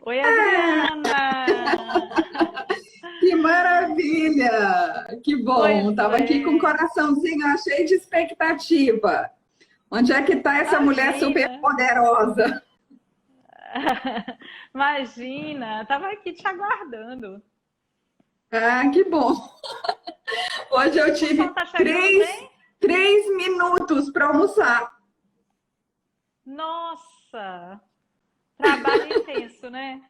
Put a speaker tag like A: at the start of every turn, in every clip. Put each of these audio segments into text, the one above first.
A: Oi, Adriana!
B: Que maravilha! Que bom!
A: Pois
B: Estava aqui com o
A: é,
B: coraçãozinho cheio de expectativa. Onde é que está essa mulher super
A: imagina!
B: poderosa?
A: Imagina, estava aqui te aguardando.
B: Ah, que bom! Hoje eu
A: O som
B: tive
A: tá chegando bem?
B: 3 minutos para almoçar.
A: Nossa, trabalho intenso, né?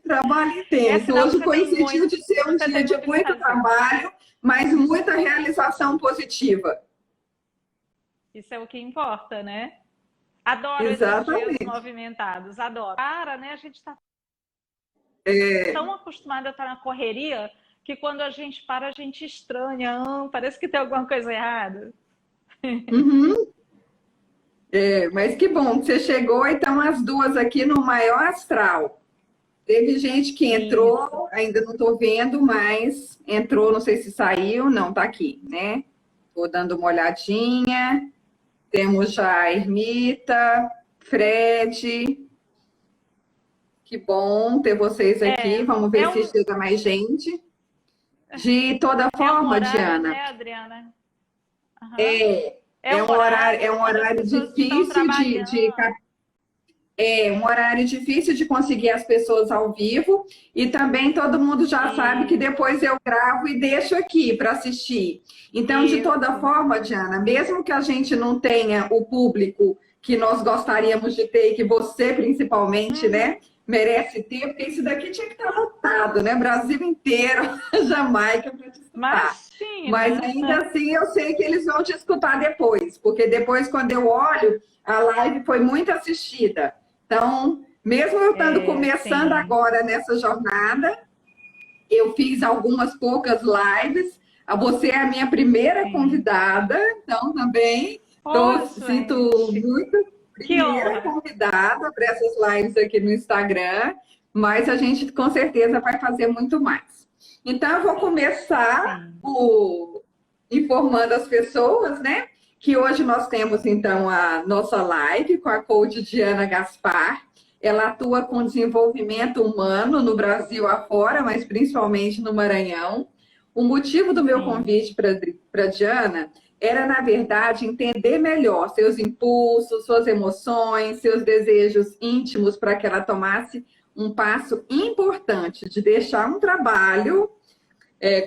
B: Trabalho
A: É
B: intenso.
A: sinal que
B: Hoje coincidiu de ser um
A: você
B: dia
A: tem
B: de
A: muito o que
B: muito
A: fazer.
B: trabalho, mas muita realização positiva.
A: Isso é o que importa, né? Adoro esses dias
B: Exatamente.
A: movimentados, adoro. Para, né? A gente está
B: É,
A: tão acostumado a estar na correria que quando a gente para, a gente estranha. Parece que tem alguma coisa errada.
B: uhum. Mas que bom que você chegou, então as duas aqui no maior astral. Teve gente que
A: Isso.
B: entrou, ainda não estou vendo, mas entrou, não sei se saiu, não, está aqui, né? Estou dando uma olhadinha. Temos já a Ermita, Fred, que bom ter vocês aqui.
A: É,
B: Vamos ver
A: é
B: se
A: um,
B: chega mais gente. De toda
A: é um
B: forma,
A: horário,
B: Diana,
A: né, Adriana? Aham. É
B: é
A: um
B: é
A: horário
B: um
A: onde as
B: horário
A: pessoas estão
B: difícil
A: trabalhando.
B: é um horário difícil de conseguir as pessoas ao vivo e também todo mundo já sabe que
A: Isso,
B: depois eu gravo e deixo aqui para assistir. Então, de toda
A: isso.
B: forma, Diana, mesmo que a gente não tenha o público que nós gostaríamos de ter, e que você principalmente,
A: Uhum.
B: né, merece ter, porque isso daqui tinha que estar lotado, né? Brasil inteiro, Jamaica para te escutar. Mas
A: Imagina.
B: ainda assim eu sei que eles vão te escutar depois, porque depois, quando eu olho, a live foi muito assistida. Então, mesmo eu estando
A: É,
B: começando
A: sim,
B: agora nessa jornada, eu fiz algumas poucas lives. Você é a minha primeira
A: sim.
B: convidada, então também
A: Oh,
B: sinto
A: gente,
B: muito
A: que
B: primeira
A: honra.
B: convidada para essas lives aqui no Instagram, mas a gente com certeza vai fazer muito mais. Então, eu vou começar
A: Sim,
B: informando as pessoas, né? Que hoje nós temos então a nossa live com a coach Diana Gaspar. Ela atua com desenvolvimento humano no Brasil afora, mas principalmente no Maranhão. O motivo do meu
A: sim.
B: convite para a Diana era, na verdade, entender melhor seus impulsos, suas emoções, seus desejos íntimos para que ela tomasse um passo importante de deixar um trabalho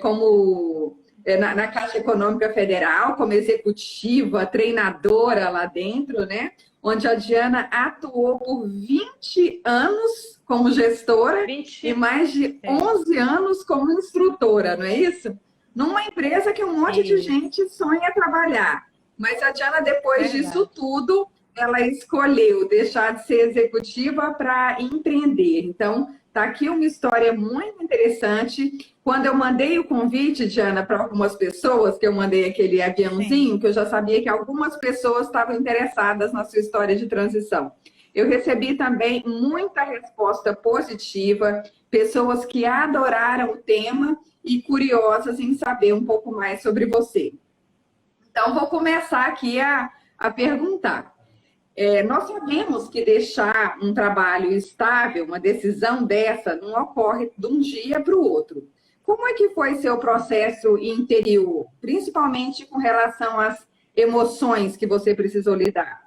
B: como na Caixa Econômica Federal, como executiva, treinadora lá dentro, né? Onde a Diana atuou por 20 anos como gestora e
A: 20.
B: mais de
A: É,
B: 11 anos como instrutora, não é isso? Numa empresa que um monte de
A: isso.
B: gente sonha trabalhar. Mas a Diana, depois disso
A: Verdade.
B: tudo, ela escolheu deixar de ser executiva para empreender. Então, tá aqui uma história muito interessante. Quando eu mandei o convite, Diana, para algumas pessoas, que eu mandei aquele
A: Sim.
B: aviãozinho, que eu já sabia que algumas pessoas estavam interessadas na sua história de transição. Eu recebi também muita resposta positiva, pessoas que adoraram o tema e curiosas em saber um pouco mais sobre você. Então, vou começar aqui a perguntar. Nós sabemos que deixar um trabalho estável, uma decisão dessa, não ocorre de um dia para o outro. Como é que foi seu processo interior, principalmente com relação às emoções que você precisou lidar?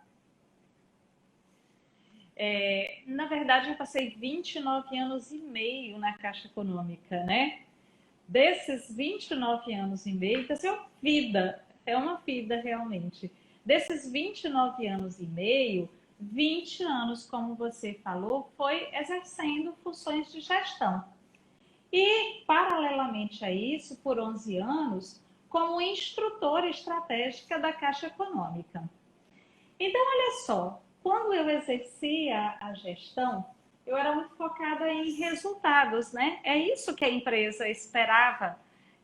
A: Na verdade, eu passei 29 anos e meio na Caixa Econômica, né? Desses 29 anos e meio, quer dizer, vida, é uma vida realmente. Desses 29 anos e meio, 20 anos, como você falou, foi exercendo funções de gestão. E, paralelamente a isso, por 11 anos, como instrutora estratégica da Caixa Econômica. Então, olha só, quando eu exercia a gestão, eu era muito focada em resultados, né? É isso que a empresa esperava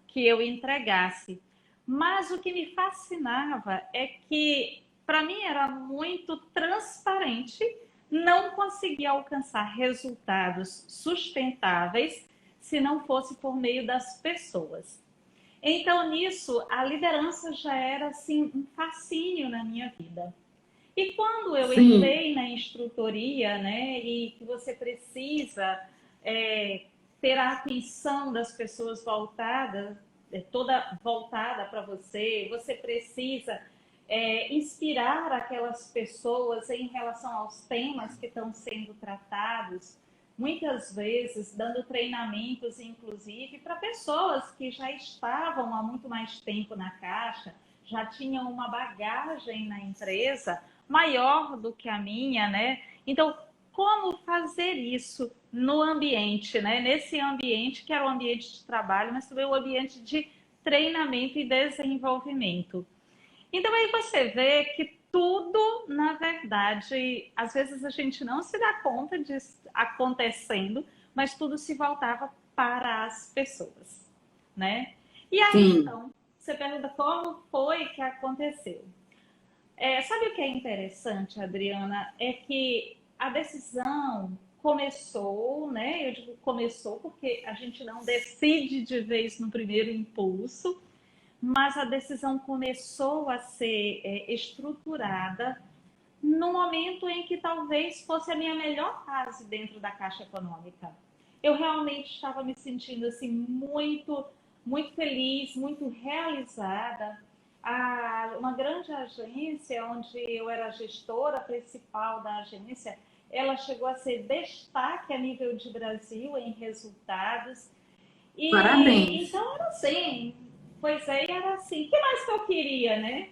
A: que eu entregasse. Mas o que me fascinava é que, para mim, era muito transparente não conseguir alcançar resultados sustentáveis se não fosse por meio das pessoas. Então, nisso, a liderança já era assim um fascínio na minha vida. E quando eu
B: Sim,
A: entrei na instrutoria, né, e que você precisa ter a atenção das pessoas voltada, toda voltada para você, você precisa inspirar aquelas pessoas em relação aos temas que estão sendo tratados, muitas vezes dando treinamentos, inclusive, para pessoas que já estavam há muito mais tempo na Caixa, já tinham uma bagagem na empresa maior do que a minha, né? Então, como fazer isso no ambiente, né? Nesse ambiente que era o ambiente de trabalho, mas também o ambiente de treinamento e desenvolvimento. Então aí você vê que tudo, na verdade, às vezes a gente não se dá conta disso acontecendo, mas tudo se voltava para as pessoas, né? E aí,
B: sim.
A: então, você pergunta como foi que aconteceu. Sabe o que é interessante, Adriana? É que a decisão começou, né? Eu digo começou porque a gente não decide de vez no primeiro impulso, mas a decisão começou a ser estruturada no momento em que talvez fosse a minha melhor fase dentro da Caixa Econômica. Eu realmente estava me sentindo assim muito feliz, muito realizada. Uma grande agência onde eu era a gestora principal da agência, ela chegou a ser destaque a nível de Brasil em resultados. E
B: Parabéns.
A: então era assim, pois é, era assim. O que mais que eu queria, né?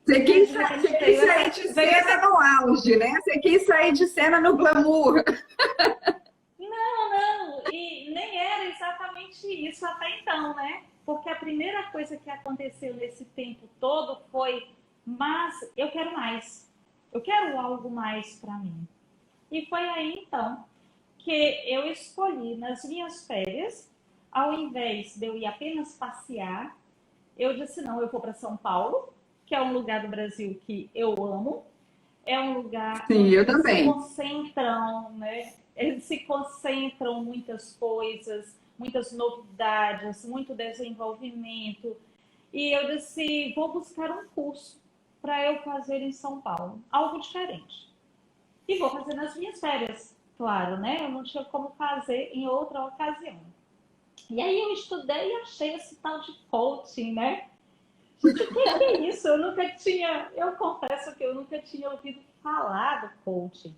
A: Aí de repente
B: Você quis sair de
A: veio
B: cena
A: essa.
B: no auge, né? Você quis sair de cena no glamour.
A: Não, e nem era exatamente isso até então, né? Porque a primeira coisa que aconteceu nesse tempo todo foi, mas eu quero mais. Eu quero algo mais para mim. E foi aí então que eu escolhi nas minhas férias, ao invés de eu ir apenas passear, eu disse, não, eu vou para São Paulo, que é um lugar do Brasil que eu amo, é um lugar
B: Sim,
A: onde
B: eu
A: eles se
B: também.
A: concentram, né? Eles se concentram muitas coisas, muitas novidades, muito desenvolvimento. E eu disse, vou buscar um curso para eu fazer em São Paulo, algo diferente. E vou fazer nas minhas férias, claro, né? Eu não tinha como fazer em outra ocasião. E aí eu estudei e achei esse tal de coaching, né? Gente, o que é isso? Eu confesso que eu nunca tinha ouvido falar do coaching.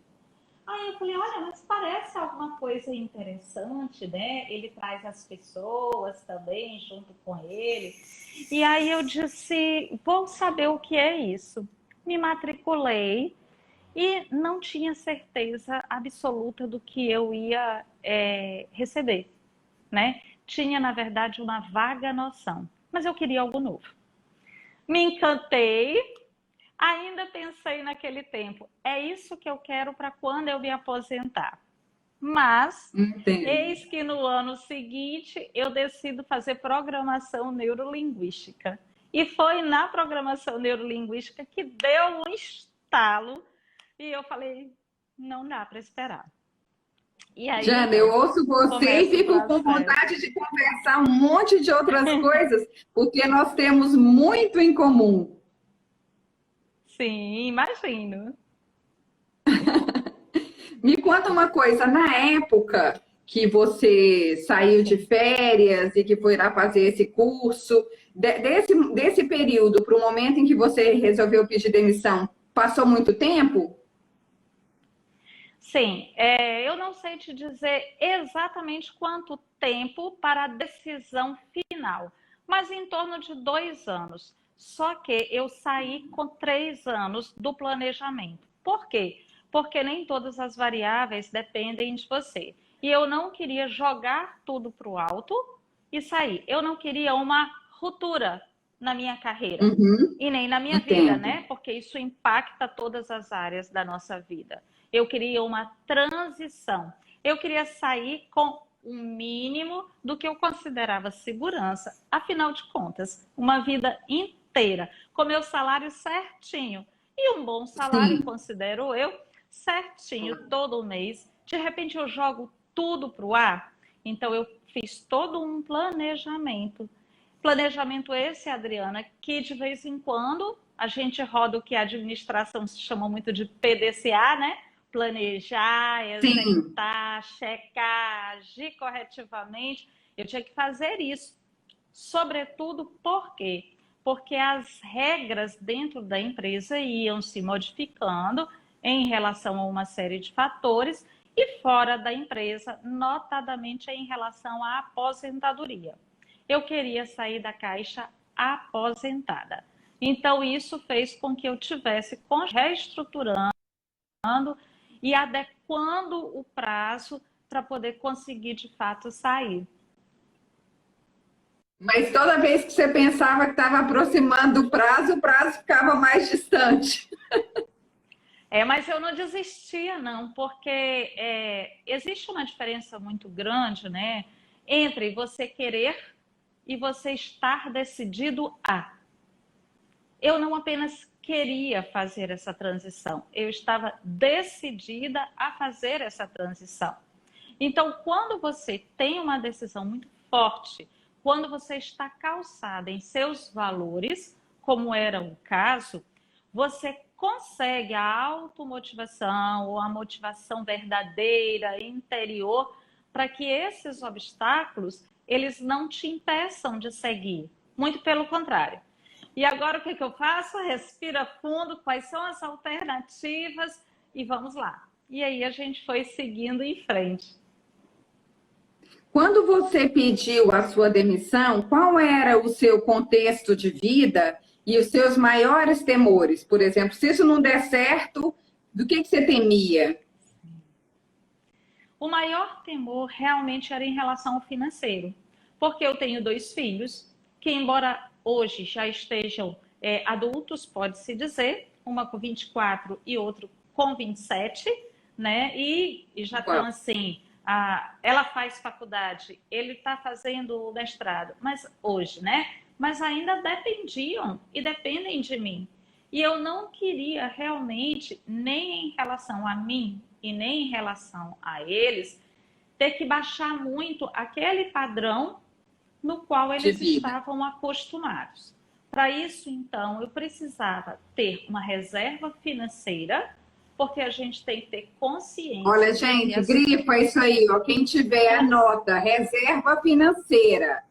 A: Aí eu falei, olha, mas parece alguma coisa interessante, né? Ele traz as pessoas também junto com ele. E aí eu disse, vou saber o que é isso. Me matriculei e não tinha certeza absoluta do que eu ia receber, né? Tinha, na verdade, uma vaga noção, mas eu queria algo novo. Me encantei, ainda pensei naquele tempo, é isso que eu quero para quando eu me aposentar. Mas,
B: Entendo.
A: eis que no ano seguinte eu decido fazer programação neurolinguística. E foi na programação neurolinguística que deu um estalo e eu falei, não dá para esperar. E aí,
B: Jana, eu
A: então,
B: ouço você e
A: começa o
B: fico com
A: processo.
B: vontade de conversar um monte de outras coisas, porque nós temos muito em comum.
A: Sim, imagino.
B: Me conta uma coisa, na época que você saiu de
A: Sim.
B: férias e que foi lá fazer esse curso, desse período para o momento em que você resolveu pedir demissão, passou muito tempo?
A: Sim, eu não sei te dizer exatamente quanto tempo para a decisão final, mas em torno de 2 anos. Só que eu saí com 3 anos do planejamento. Por quê? Porque nem todas as variáveis dependem de você. E eu não queria jogar tudo para o alto e sair. Eu não queria uma ruptura na minha carreira
B: Uhum,
A: e nem na minha vida,
B: entendo.
A: né? Porque isso impacta todas as áreas da nossa vida. Eu queria uma transição. Eu queria sair com o mínimo do que eu considerava segurança. Afinal de contas, uma vida inteira, com meu salário certinho. E um bom salário,
B: Sim,
A: considero eu, certinho todo mês. De repente eu jogo tudo para o ar. Então eu fiz todo um planejamento. Planejamento esse, Adriana, que de vez em quando a gente roda o que a administração se chama muito de PDCA, né? Planejar,
B: Sim.
A: executar, checar, agir corretivamente. Eu tinha que fazer isso. Sobretudo, por quê? Porque as regras dentro da empresa iam se modificando em relação a uma série de fatores e fora da empresa, notadamente em relação à aposentadoria. Eu queria sair da caixa aposentada. Então, isso fez com que eu tivesse reestruturando e adequando o prazo para poder conseguir, de fato, sair.
B: Mas toda vez que você pensava que estava aproximando o prazo ficava mais distante.
A: Mas eu não desistia, não, porque existe uma diferença muito grande, né, entre você querer e você estar decidido a. Eu não apenas queria fazer essa transição, eu estava decidida a fazer essa transição. Então, quando você tem uma decisão muito forte, quando você está calçada em seus valores, como era o caso, você consegue a automotivação ou a motivação verdadeira, interior, para que esses obstáculos, eles não te impeçam de seguir. Muito pelo contrário. E agora o que eu faço? Respira fundo, quais são as alternativas e vamos lá. E aí a gente foi seguindo em frente.
B: Quando você pediu a sua demissão, qual era o seu contexto de vida e os seus maiores temores? Por exemplo, se isso não der certo, do que você temia?
A: O maior temor realmente era em relação ao financeiro, porque eu tenho 2 filhos que, embora hoje já estejam adultos, pode-se dizer, uma com 24 e outro com 27, né? E já estão assim, ela faz faculdade, ele está fazendo o mestrado, mas hoje, né? Mas ainda dependiam e dependem de mim. E eu não queria realmente, nem em relação a mim e nem em relação a eles, ter que baixar muito aquele padrão no qual
B: De
A: eles
B: vida.
A: estavam acostumados. Para isso, então, eu precisava ter uma reserva financeira, porque a gente tem que ter
B: Olha,
A: consciência de que
B: gente,
A: as...
B: grifa isso aí, ó. Quem tiver, anota. Reserva financeira.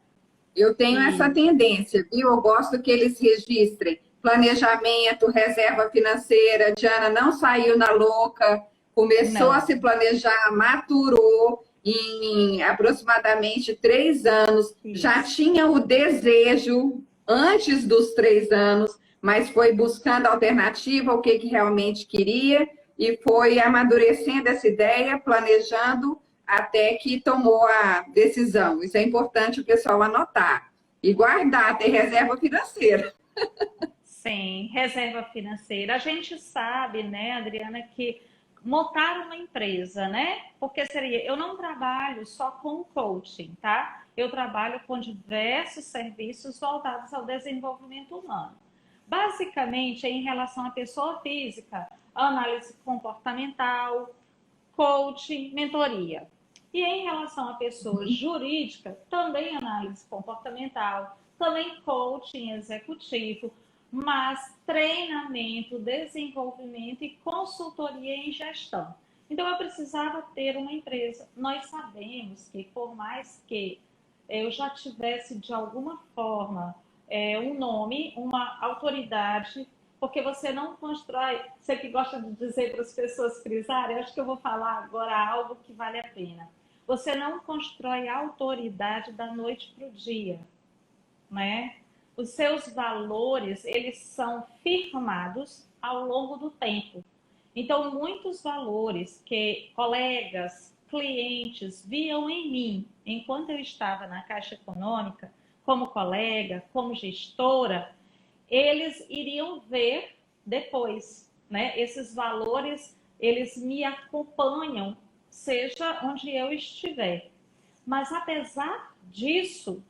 B: Eu tenho essa
A: Isso.
B: tendência, viu? Eu gosto que eles registrem planejamento, reserva financeira. Diana não saiu na louca, começou a se
A: Não.
B: planejar, maturou em aproximadamente 3 anos. Já
A: Isso.
B: tinha o desejo antes dos 3 anos, mas foi buscando alternativa, o que realmente queria, e foi amadurecendo essa ideia, planejando até que tomou a decisão. Isso é importante o pessoal anotar. E guardar, ter reserva financeira.
A: Sim, reserva financeira. A gente sabe, né, Adriana, que montar uma empresa, né? Porque seria, eu não trabalho só com coaching, tá? Eu trabalho com diversos serviços voltados ao desenvolvimento humano. Basicamente, em relação à pessoa física, análise comportamental, coaching, mentoria. E em relação à pessoa jurídica, também análise comportamental, também coaching executivo, mas treinamento, desenvolvimento e consultoria em gestão. Então, eu precisava ter uma empresa. Nós sabemos que, por mais que eu já tivesse, de alguma forma, um nome, uma autoridade, porque você não constrói, você que gosta de dizer para as pessoas frisarem, acho que eu vou falar agora algo que vale a pena. Você não constrói autoridade da noite para o dia, né? Os seus valores, eles são firmados ao longo do tempo. Então, muitos valores que colegas, clientes viam em mim, enquanto eu estava na Caixa Econômica, como colega, como gestora, eles iriam ver depois, né? Esses valores, eles me acompanham, seja onde eu estiver. Mas apesar disso,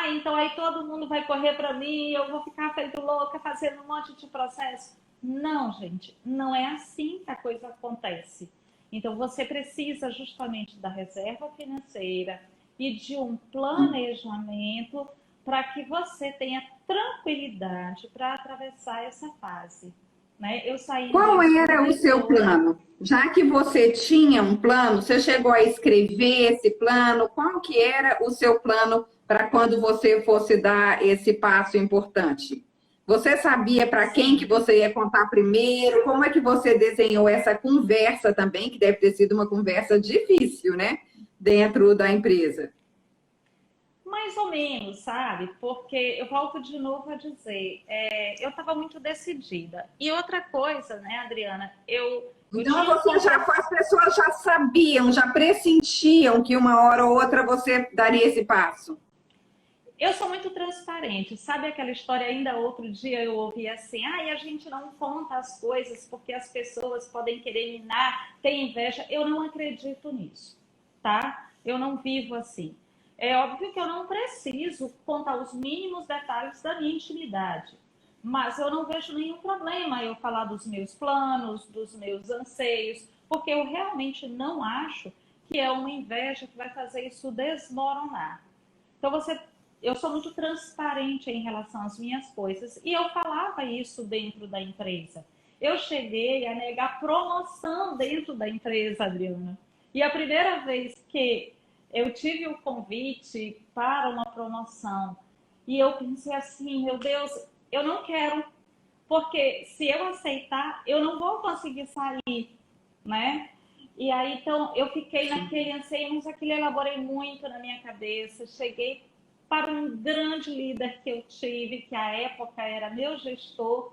A: então aí todo mundo vai correr para mim, eu vou ficar feito louca fazendo um monte de processo. Não, gente, não é assim que a coisa acontece. Então você precisa justamente da reserva financeira e de um planejamento para que você tenha tranquilidade para atravessar essa fase, né? Eu saí
B: Qual era o seu
A: supervisora.
B: plano? Já que você tinha um plano, você chegou a escrever esse plano, qual que era o seu plano para quando você fosse dar esse passo importante? Você sabia para quem que
A: Sim,
B: você ia contar primeiro? Como é que você desenhou essa conversa também, que deve ter sido uma conversa difícil, né? Dentro da empresa.
A: mais ou menos, sabe? Porque eu volto de novo a dizer, eu estava muito decidida. E outra coisa, né, Adriana, eu
B: Então,
A: tinha um
B: você já,
A: compromisso.
B: as pessoas já sabiam, já pressentiam que uma hora ou outra você daria esse passo.
A: Eu sou muito transparente, sabe aquela história? Ainda outro dia eu ouvi assim: ah, e a gente não conta as coisas porque as pessoas podem querer minar, ter inveja. Eu não acredito nisso, tá? Eu não vivo assim. É óbvio que eu não preciso contar os mínimos detalhes da minha intimidade, mas eu não vejo nenhum problema eu falar dos meus planos, dos meus anseios, porque eu realmente não acho que é uma inveja que vai fazer isso desmoronar. Então, eu sou muito transparente em relação às minhas coisas e eu falava isso dentro da empresa. Eu cheguei a negar promoção dentro da empresa, Adriana. E a primeira vez que eu tive o convite para uma promoção e eu pensei assim, meu Deus, eu não quero, porque se eu aceitar, eu não vou conseguir sair, né? E aí, então, eu fiquei naquele anseio, mas aquilo eu elaborei muito na minha cabeça. Cheguei para um grande líder que eu tive, que à época era meu gestor,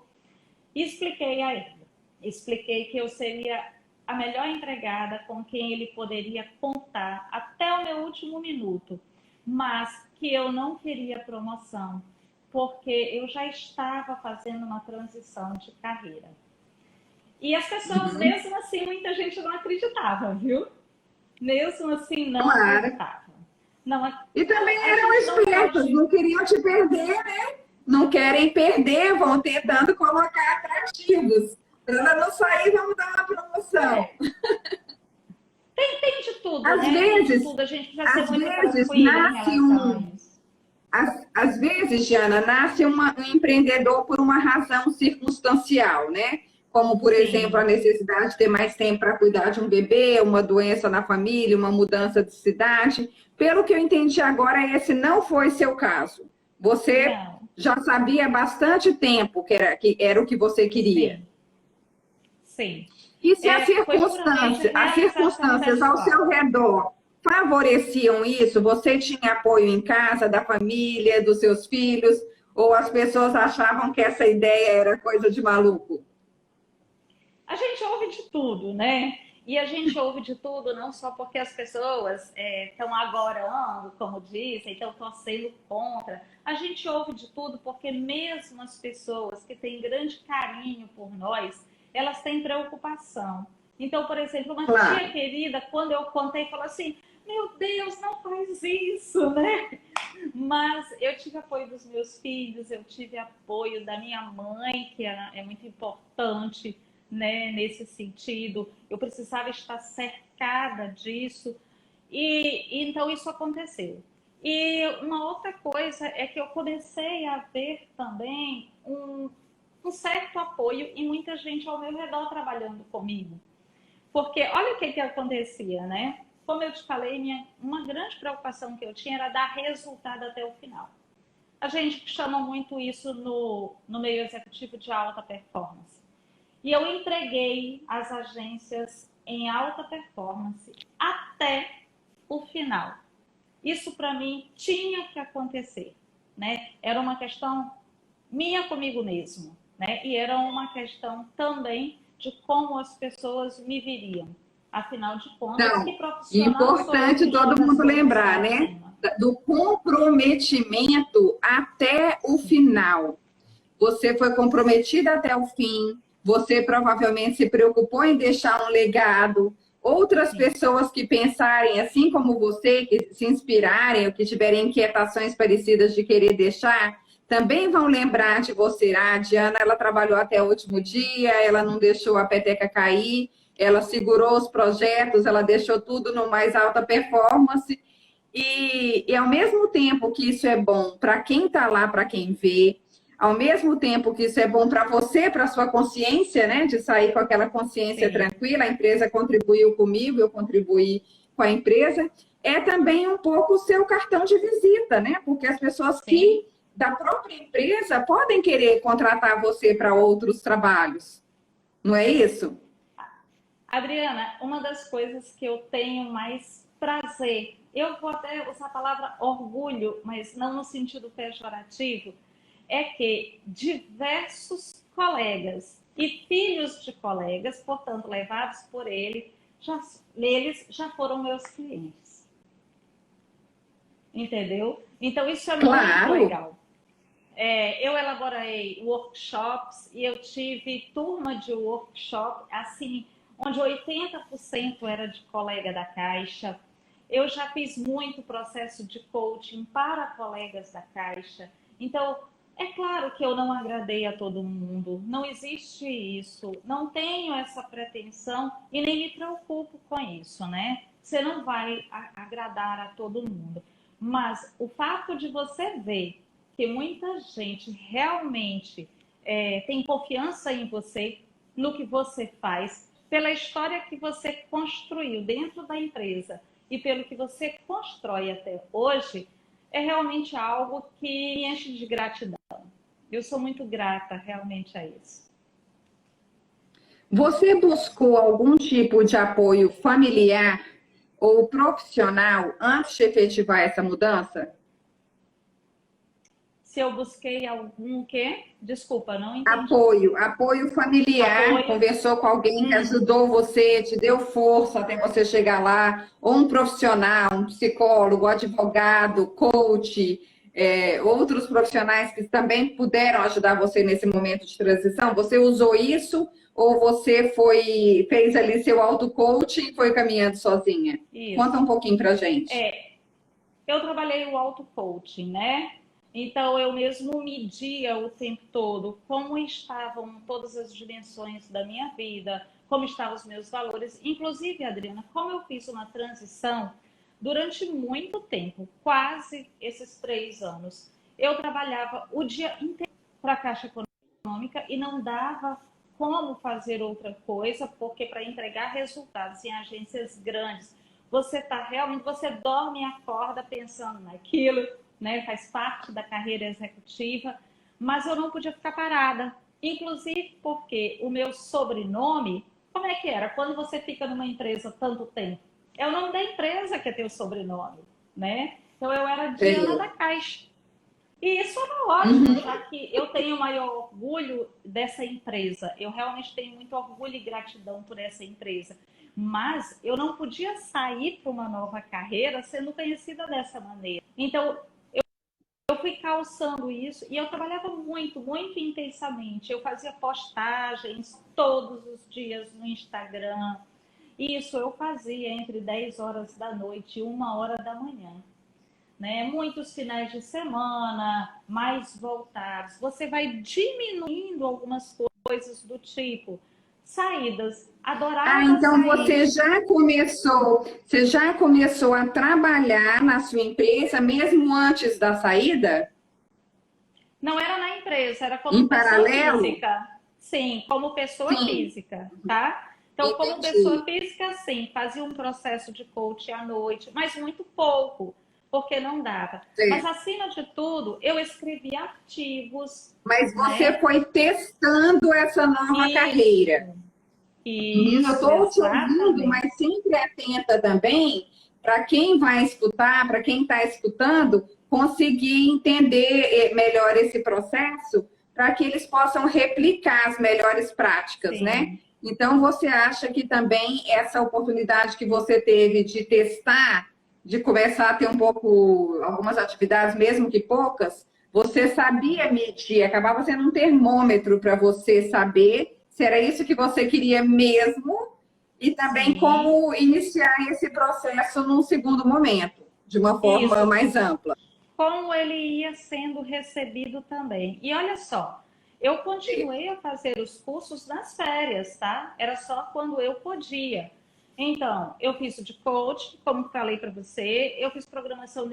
A: e expliquei a ele. Expliquei que eu seria a melhor empregada com quem ele poderia contar até o meu último minuto, mas que eu não queria promoção, porque eu já estava fazendo uma transição de carreira. E as pessoas,
B: Uhum.
A: mesmo assim, muita gente não acreditava, viu? Mesmo assim, não
B: Claro.
A: acreditava. Não,
B: E também
A: a
B: eram
A: gente não
B: espertos,
A: pode.
B: não queriam te perder, né? Não querem perder, vão tentando colocar atrativos. Para não sair, vamos dar uma promoção.
A: Tem de tudo,
B: Às
A: né? Tem de
B: vezes,
A: tudo. A gente precisa ser
B: às
A: muito
B: vezes
A: tranquila em
B: nasce
A: relação a
B: um,
A: isso.
B: às vezes, Diana, nasce um empreendedor por uma razão circunstancial, né? Como, por exemplo, a
A: Sim,
B: necessidade de ter mais tempo para cuidar de um bebê, uma doença na família, uma mudança de cidade. Pelo que eu entendi agora, esse não foi seu caso. Você
A: não,
B: já sabia há bastante tempo que era o que você queria.
A: sim, sim.
B: E se
A: Foi puramente
B: as
A: realização
B: circunstâncias ao seu
A: pessoal.
B: redor favoreciam isso? Você tinha apoio em casa, da família, dos seus filhos? Ou as pessoas achavam que essa ideia era coisa de maluco?
A: A gente ouve de tudo, né? E a gente ouve de tudo não só porque as pessoas estão agorando, como dizem, estão torcendo contra. A gente ouve de tudo porque mesmo as pessoas que têm grande carinho por nós, elas têm preocupação. Então, por exemplo, uma tia
B: Claro.
A: querida, quando eu contei, falou assim: Meu Deus, não faz isso, né? Mas eu tive apoio dos meus filhos, eu tive apoio da minha mãe, que é muito importante, né, nesse sentido. Eu precisava estar cercada disso. E então isso aconteceu. E uma outra coisa é que eu comecei a ver também um certo apoio e muita gente ao meu redor trabalhando comigo. Porque olha o que, que acontecia, né? Como eu te falei, uma grande preocupação que eu tinha era dar resultado até o final. A gente chama muito isso no meio executivo de alta performance. E eu entreguei as agências em alta performance até o final. Isso para mim tinha que acontecer, né? Era uma questão minha comigo mesmo, né? E era uma questão também de como as pessoas me viriam. Afinal de contas, que
B: Então,
A: profissional sou eu
B: importante
A: que
B: todo
A: joga as
B: mundo
A: coisas
B: lembrar,
A: para
B: né?
A: cima?
B: Do comprometimento até o
A: Sim,
B: final. Você foi comprometida até o fim, você provavelmente se preocupou em deixar um legado. Outras
A: sim.
B: pessoas que pensarem assim como você, que se inspirarem ou que tiverem inquietações parecidas de querer deixar, também vão lembrar de você. Ah, a Diana, ela trabalhou até o último dia, ela não deixou a peteca cair, ela segurou os projetos, ela deixou tudo no mais alta performance. E ao mesmo tempo que isso é bom para quem está lá, para quem vê, ao mesmo tempo que isso é bom para você, para a sua consciência, né? De sair com aquela consciência
A: Sim,
B: tranquila, a empresa contribuiu comigo, eu contribuí com a empresa, é também um pouco o seu cartão de visita, né? Porque as pessoas
A: sim.
B: que da própria empresa podem querer contratar você para outros trabalhos, não é isso?
A: Adriana, uma das coisas que eu tenho mais prazer, eu vou até usar a palavra orgulho, mas não no sentido pejorativo, é que diversos colegas e filhos de colegas, portanto levados por eles já foram meus clientes. Entendeu? Então isso é muito
B: Claro.
A: legal. Eu elaborei workshops e eu tive turma de workshop, assim, onde 80% era de colega da Caixa. Eu já fiz muito processo de coaching para colegas da Caixa. Então, é claro que eu não agradei a todo mundo, não existe isso, não tenho essa pretensão e nem me preocupo com isso, né? Você não vai agradar a todo mundo. Mas o fato de você ver que muita gente realmente tem confiança em você, no que você faz, pela história que você construiu dentro da empresa e pelo que você constrói até hoje, é realmente algo que me enche de gratidão. Eu sou muito grata realmente a isso.
B: Você buscou algum tipo de apoio familiar ou profissional antes de efetivar essa mudança?
A: Se eu busquei algum quê? Desculpa, não entendi.
B: Apoio familiar,
A: Apoio?
B: conversou com alguém que
A: Hum,
B: ajudou você, te deu força até você chegar lá, ou um profissional, um psicólogo, advogado, coach, outros profissionais que também puderam ajudar você nesse momento de transição. Você usou isso ou você fez ali seu auto-coaching e foi caminhando sozinha? Conta
A: isso.
B: um pouquinho pra gente.
A: Eu trabalhei o auto-coaching, né? Então, eu mesmo media o tempo todo como estavam todas as dimensões da minha vida, como estavam os meus valores. Inclusive, Adriana, como eu fiz uma transição durante muito tempo, quase esses 3 anos, eu trabalhava o dia inteiro para a Caixa Econômica e não dava como fazer outra coisa, porque para entregar resultados em agências grandes, você está realmente, você dorme e acorda pensando naquilo, né? Faz parte da carreira executiva, mas eu não podia ficar parada. Inclusive porque o meu sobrenome, como é que era? Quando você fica numa empresa tanto tempo, é o nome da empresa que é teu sobrenome, né? Então eu era Diana da
B: Sei.
A: Caixa. E isso era ótimo,
B: Uhum.
A: já que eu tenho o maior orgulho dessa empresa. Eu realmente tenho muito orgulho e gratidão por essa empresa. Mas eu não podia sair para uma nova carreira sendo conhecida dessa maneira. Então, eu fui calçando isso e eu trabalhava muito, muito intensamente. Eu fazia postagens todos os dias no Instagram. Isso eu fazia entre 10 horas da noite e 1 hora da manhã, né? Muitos finais de semana, mais voltados. Você vai diminuindo algumas coisas do tipo saídas.
B: Ah,
A: Adorava
B: então
A: sair.
B: você já começou a trabalhar na sua empresa mesmo antes da saída?
A: Não era na empresa, era como
B: Em
A: pessoa
B: paralelo?
A: física. Sim, como pessoa
B: Sim,
A: física, tá? Então, como pessoa
B: entendi.
A: física, sim, fazia um processo de coaching à noite, mas muito pouco, porque não dava. Mas,
B: Certo.
A: acima de tudo, eu escrevia artigos,
B: Mas você
A: né?
B: foi testando essa nova carreira.
A: Isso,
B: Eu
A: isso,
B: estou te ouvindo,
A: exatamente.
B: mas sempre atenta também para quem vai escutar, para quem está escutando, conseguir entender melhor esse processo, para que eles possam replicar as melhores práticas, né?
A: Sim,
B: Então, você acha que também essa oportunidade que você teve de testar, de começar a ter um pouco, algumas atividades, mesmo que poucas, você sabia medir, acabava sendo um termômetro para você saber se era isso que você queria mesmo e também
A: sim,
B: como iniciar esse processo num segundo momento, de uma forma
A: isso.
B: mais ampla.
A: Como ele ia sendo recebido também. E olha só, eu continuei a fazer os cursos nas férias, tá? Era só quando eu podia. Então, eu fiz o de coach, como falei para você, eu fiz programação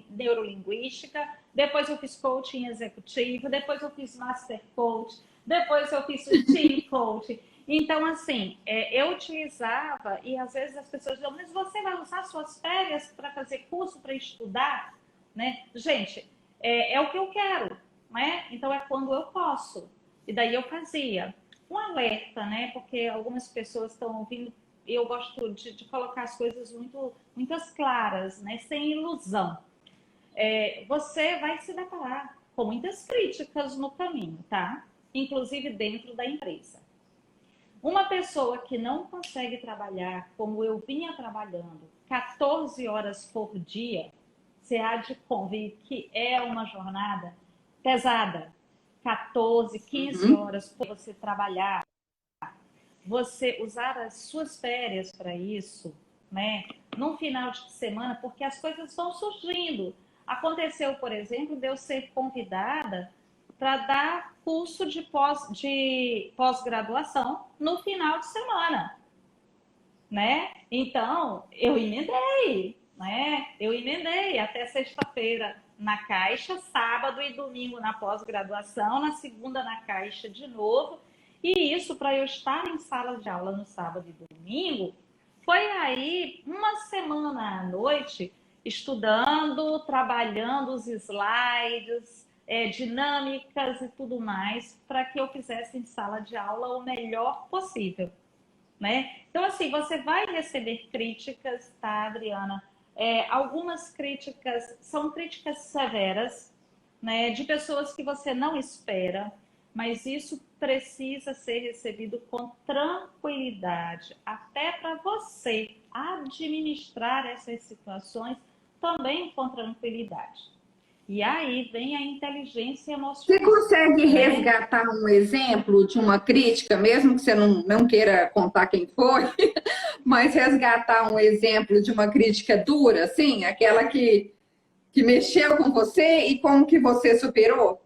A: neurolinguística, depois eu fiz coaching executivo, depois eu fiz master coach, depois eu fiz o team coach. Então, assim, eu utilizava, e às vezes as pessoas dizem, mas você vai usar suas férias para fazer curso, para estudar? Né? Gente, é o que eu quero, né? Então, é quando eu posso. E daí eu fazia. Um alerta, né? Porque algumas pessoas estão ouvindo, eu gosto de colocar as coisas muitas claras, né? Sem ilusão. Você vai se deparar com muitas críticas no caminho, tá? Inclusive dentro da empresa. Uma pessoa que não consegue trabalhar como eu vinha trabalhando, 14 horas por dia, você há de convir que é uma jornada pesada. 14, 15 horas por você trabalhar, você usar as suas férias para isso, né? Num final de semana, porque as coisas vão surgindo. Aconteceu, por exemplo, de eu ser convidada para dar curso de pós-graduação no final de semana, né? Então, eu emendei, né? Eu emendei até sexta-feira na Caixa, sábado e domingo na pós-graduação, na segunda na Caixa de novo. E isso, para eu estar em sala de aula no sábado e domingo, foi aí uma semana à noite, estudando, trabalhando os slides, dinâmicas e tudo mais, para que eu fizesse em sala de aula o melhor possível, né? Então, assim, você vai receber críticas, tá, Adriana? Algumas críticas são críticas severas, né, de pessoas que você não espera, mas isso precisa ser recebido com tranquilidade, até para você administrar essas situações também com tranquilidade. E aí vem a inteligência
B: Você
A: emocional,
B: consegue
A: né?
B: resgatar um exemplo de uma crítica, mesmo que você não queira contar quem foi, mas resgatar um exemplo de uma crítica dura, assim, aquela que mexeu com você e como que você superou?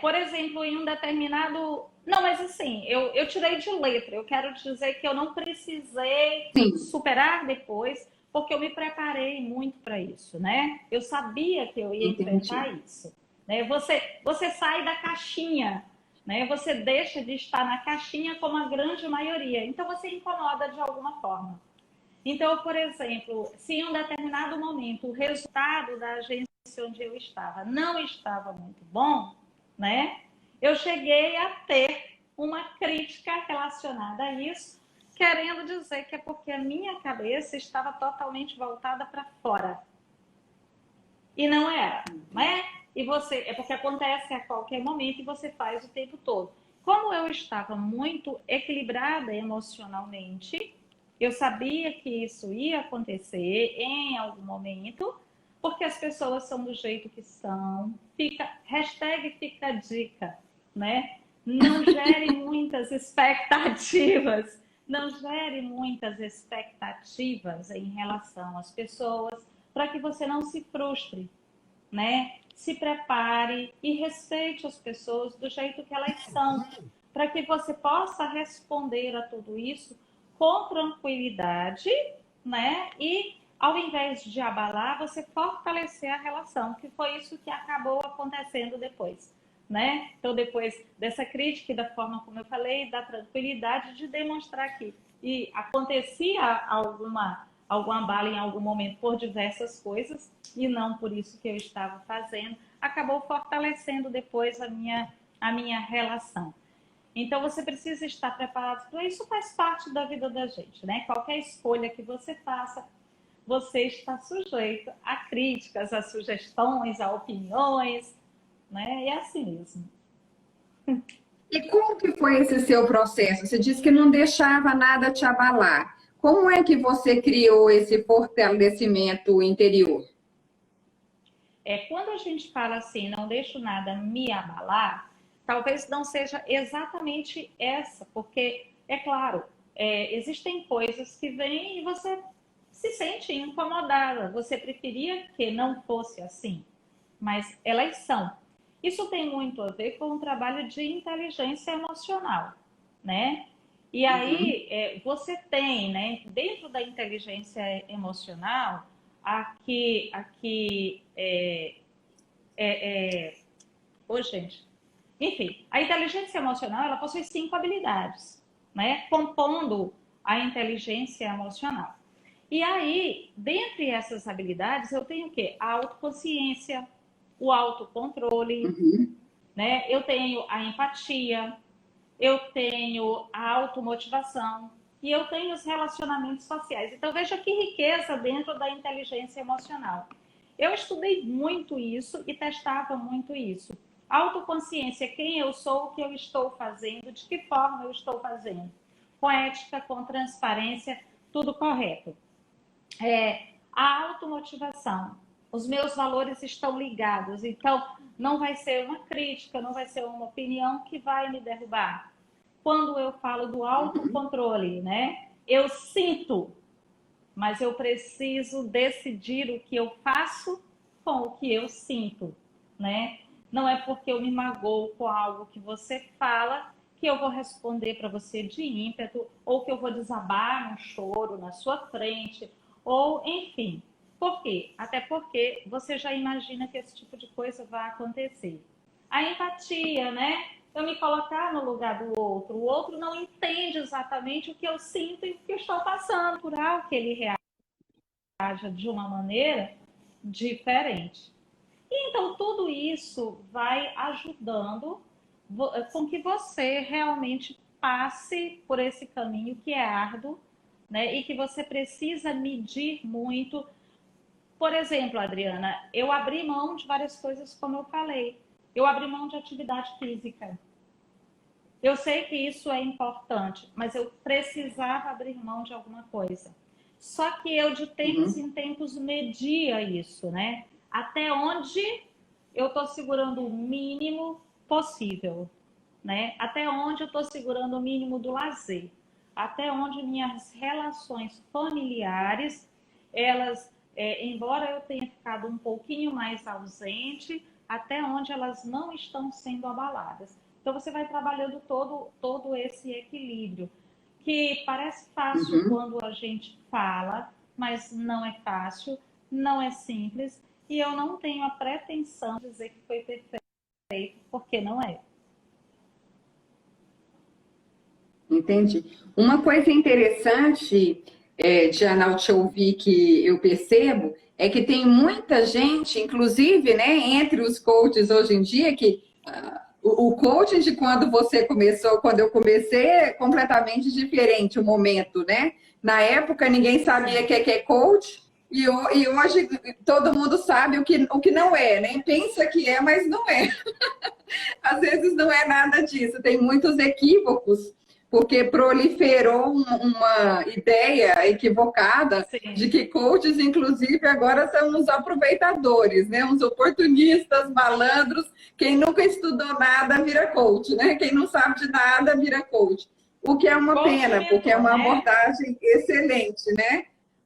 A: Por exemplo, em um determinado. Não, mas assim, eu tirei de letra. Eu quero dizer que eu não precisei
B: Sim,
A: superar depois, porque eu me preparei muito para isso, né? Eu sabia que eu ia
B: entendi.
A: enfrentar isso. Né? Você sai da caixinha, né? Você deixa de estar na caixinha como a grande maioria. Então você incomoda de alguma forma. Então, por exemplo, se em um determinado momento o resultado da agência onde eu estava não estava muito bom, né? Eu cheguei a ter uma crítica relacionada a isso, querendo dizer que é porque a minha cabeça estava totalmente voltada para fora. E não era, né? E você, é porque acontece a qualquer momento e você faz o tempo todo. Como eu estava muito equilibrada emocionalmente, eu sabia que isso ia acontecer em algum momento, porque as pessoas são do jeito que são. Fica a dica, né? Não gere muitas expectativas. Não gere muitas expectativas em relação às pessoas, para que você não se frustre, né? Se prepare e respeite as pessoas do jeito que elas são, para que você possa responder a tudo isso com tranquilidade, né? E ao invés de abalar, você fortalecer a relação, que foi isso que acabou acontecendo depois, né? Então, depois dessa crítica e da forma como eu falei, da tranquilidade de demonstrar que e acontecia alguma bala em algum momento por diversas coisas e não por isso que eu estava fazendo, acabou fortalecendo depois a minha relação. Então, você precisa estar preparado para isso, faz parte da vida da gente, né? Qualquer escolha que você faça, você está sujeito a críticas, a sugestões, a opiniões, né? E é assim mesmo.
B: E como que foi esse seu processo? Você disse que não deixava nada te abalar. Como é que você criou esse fortalecimento interior?
A: Quando a gente fala assim, não deixo nada me abalar, talvez não seja exatamente essa, porque, é claro, existem coisas que vêm e você se sente incomodada, você preferia que não fosse assim, mas elas são. Isso tem muito a ver com um trabalho de inteligência emocional, né? E aí, você tem, né, dentro da inteligência emocional, Ô, gente. Enfim, a inteligência emocional, ela possui 5 habilidades, né, compondo a inteligência emocional. E aí, dentre essas habilidades, eu tenho o quê? A autoconsciência, o autocontrole, né? Eu tenho a empatia, eu tenho a automotivação e eu tenho os relacionamentos sociais. Então, veja que riqueza dentro da inteligência emocional. Eu estudei muito isso e testava muito isso. Autoconsciência, quem eu sou, o que eu estou fazendo, de que forma eu estou fazendo. Com ética, com transparência, tudo correto. A automotivação. Os meus valores estão ligados, então não vai ser uma crítica, não vai ser uma opinião que vai me derrubar. Quando eu falo do autocontrole, né? Eu sinto, mas eu preciso decidir o que eu faço com o que eu sinto, né? Não é porque eu me magoo com algo que você fala que eu vou responder para você de ímpeto ou que eu vou desabar num choro na sua frente ou, enfim. Por quê? Até porque você já imagina que esse tipo de coisa vai acontecer. A empatia, né? Eu me colocar no lugar do outro. O outro não entende exatamente o que eu sinto e o que eu estou passando por algo que ele reaja de uma maneira diferente. E então, tudo isso vai ajudando com que você realmente passe por esse caminho que é árduo, né? E que você precisa medir muito. Por exemplo, Adriana, eu abri mão de várias coisas, como eu falei. Eu abri mão de atividade física. Eu sei que isso é importante, mas eu precisava abrir mão de alguma coisa. Só que eu, de tempos em tempos, media isso, né? Até onde eu estou segurando o mínimo possível, né? Até onde eu estou segurando o mínimo do lazer. Até onde minhas relações familiares, elas, embora eu tenha ficado um pouquinho mais ausente, até onde elas não estão sendo abaladas. Então, você vai trabalhando todo esse equilíbrio, que parece fácil quando a gente fala, mas não é fácil, não é simples, e eu não tenho a pretensão de dizer que foi perfeito, porque não é.
B: Entendi. Uma coisa interessante, Diana, ao te ouvir, que eu percebo, é que tem muita gente, inclusive, né, entre os coaches hoje em dia, que o coaching de quando você começou, quando eu comecei, é completamente diferente o momento, né? Na época, ninguém sabia o que é coach, e hoje todo mundo sabe o que não é, né? Pensa que é, mas não é. Às vezes não é nada disso, tem muitos equívocos, porque proliferou uma ideia equivocada de que coaches, inclusive, agora são uns aproveitadores, né? Uns oportunistas, malandros. Quem nunca estudou nada vira coach, né? Quem não sabe de nada vira coach. O que é uma pena, porque é uma abordagem excelente, né?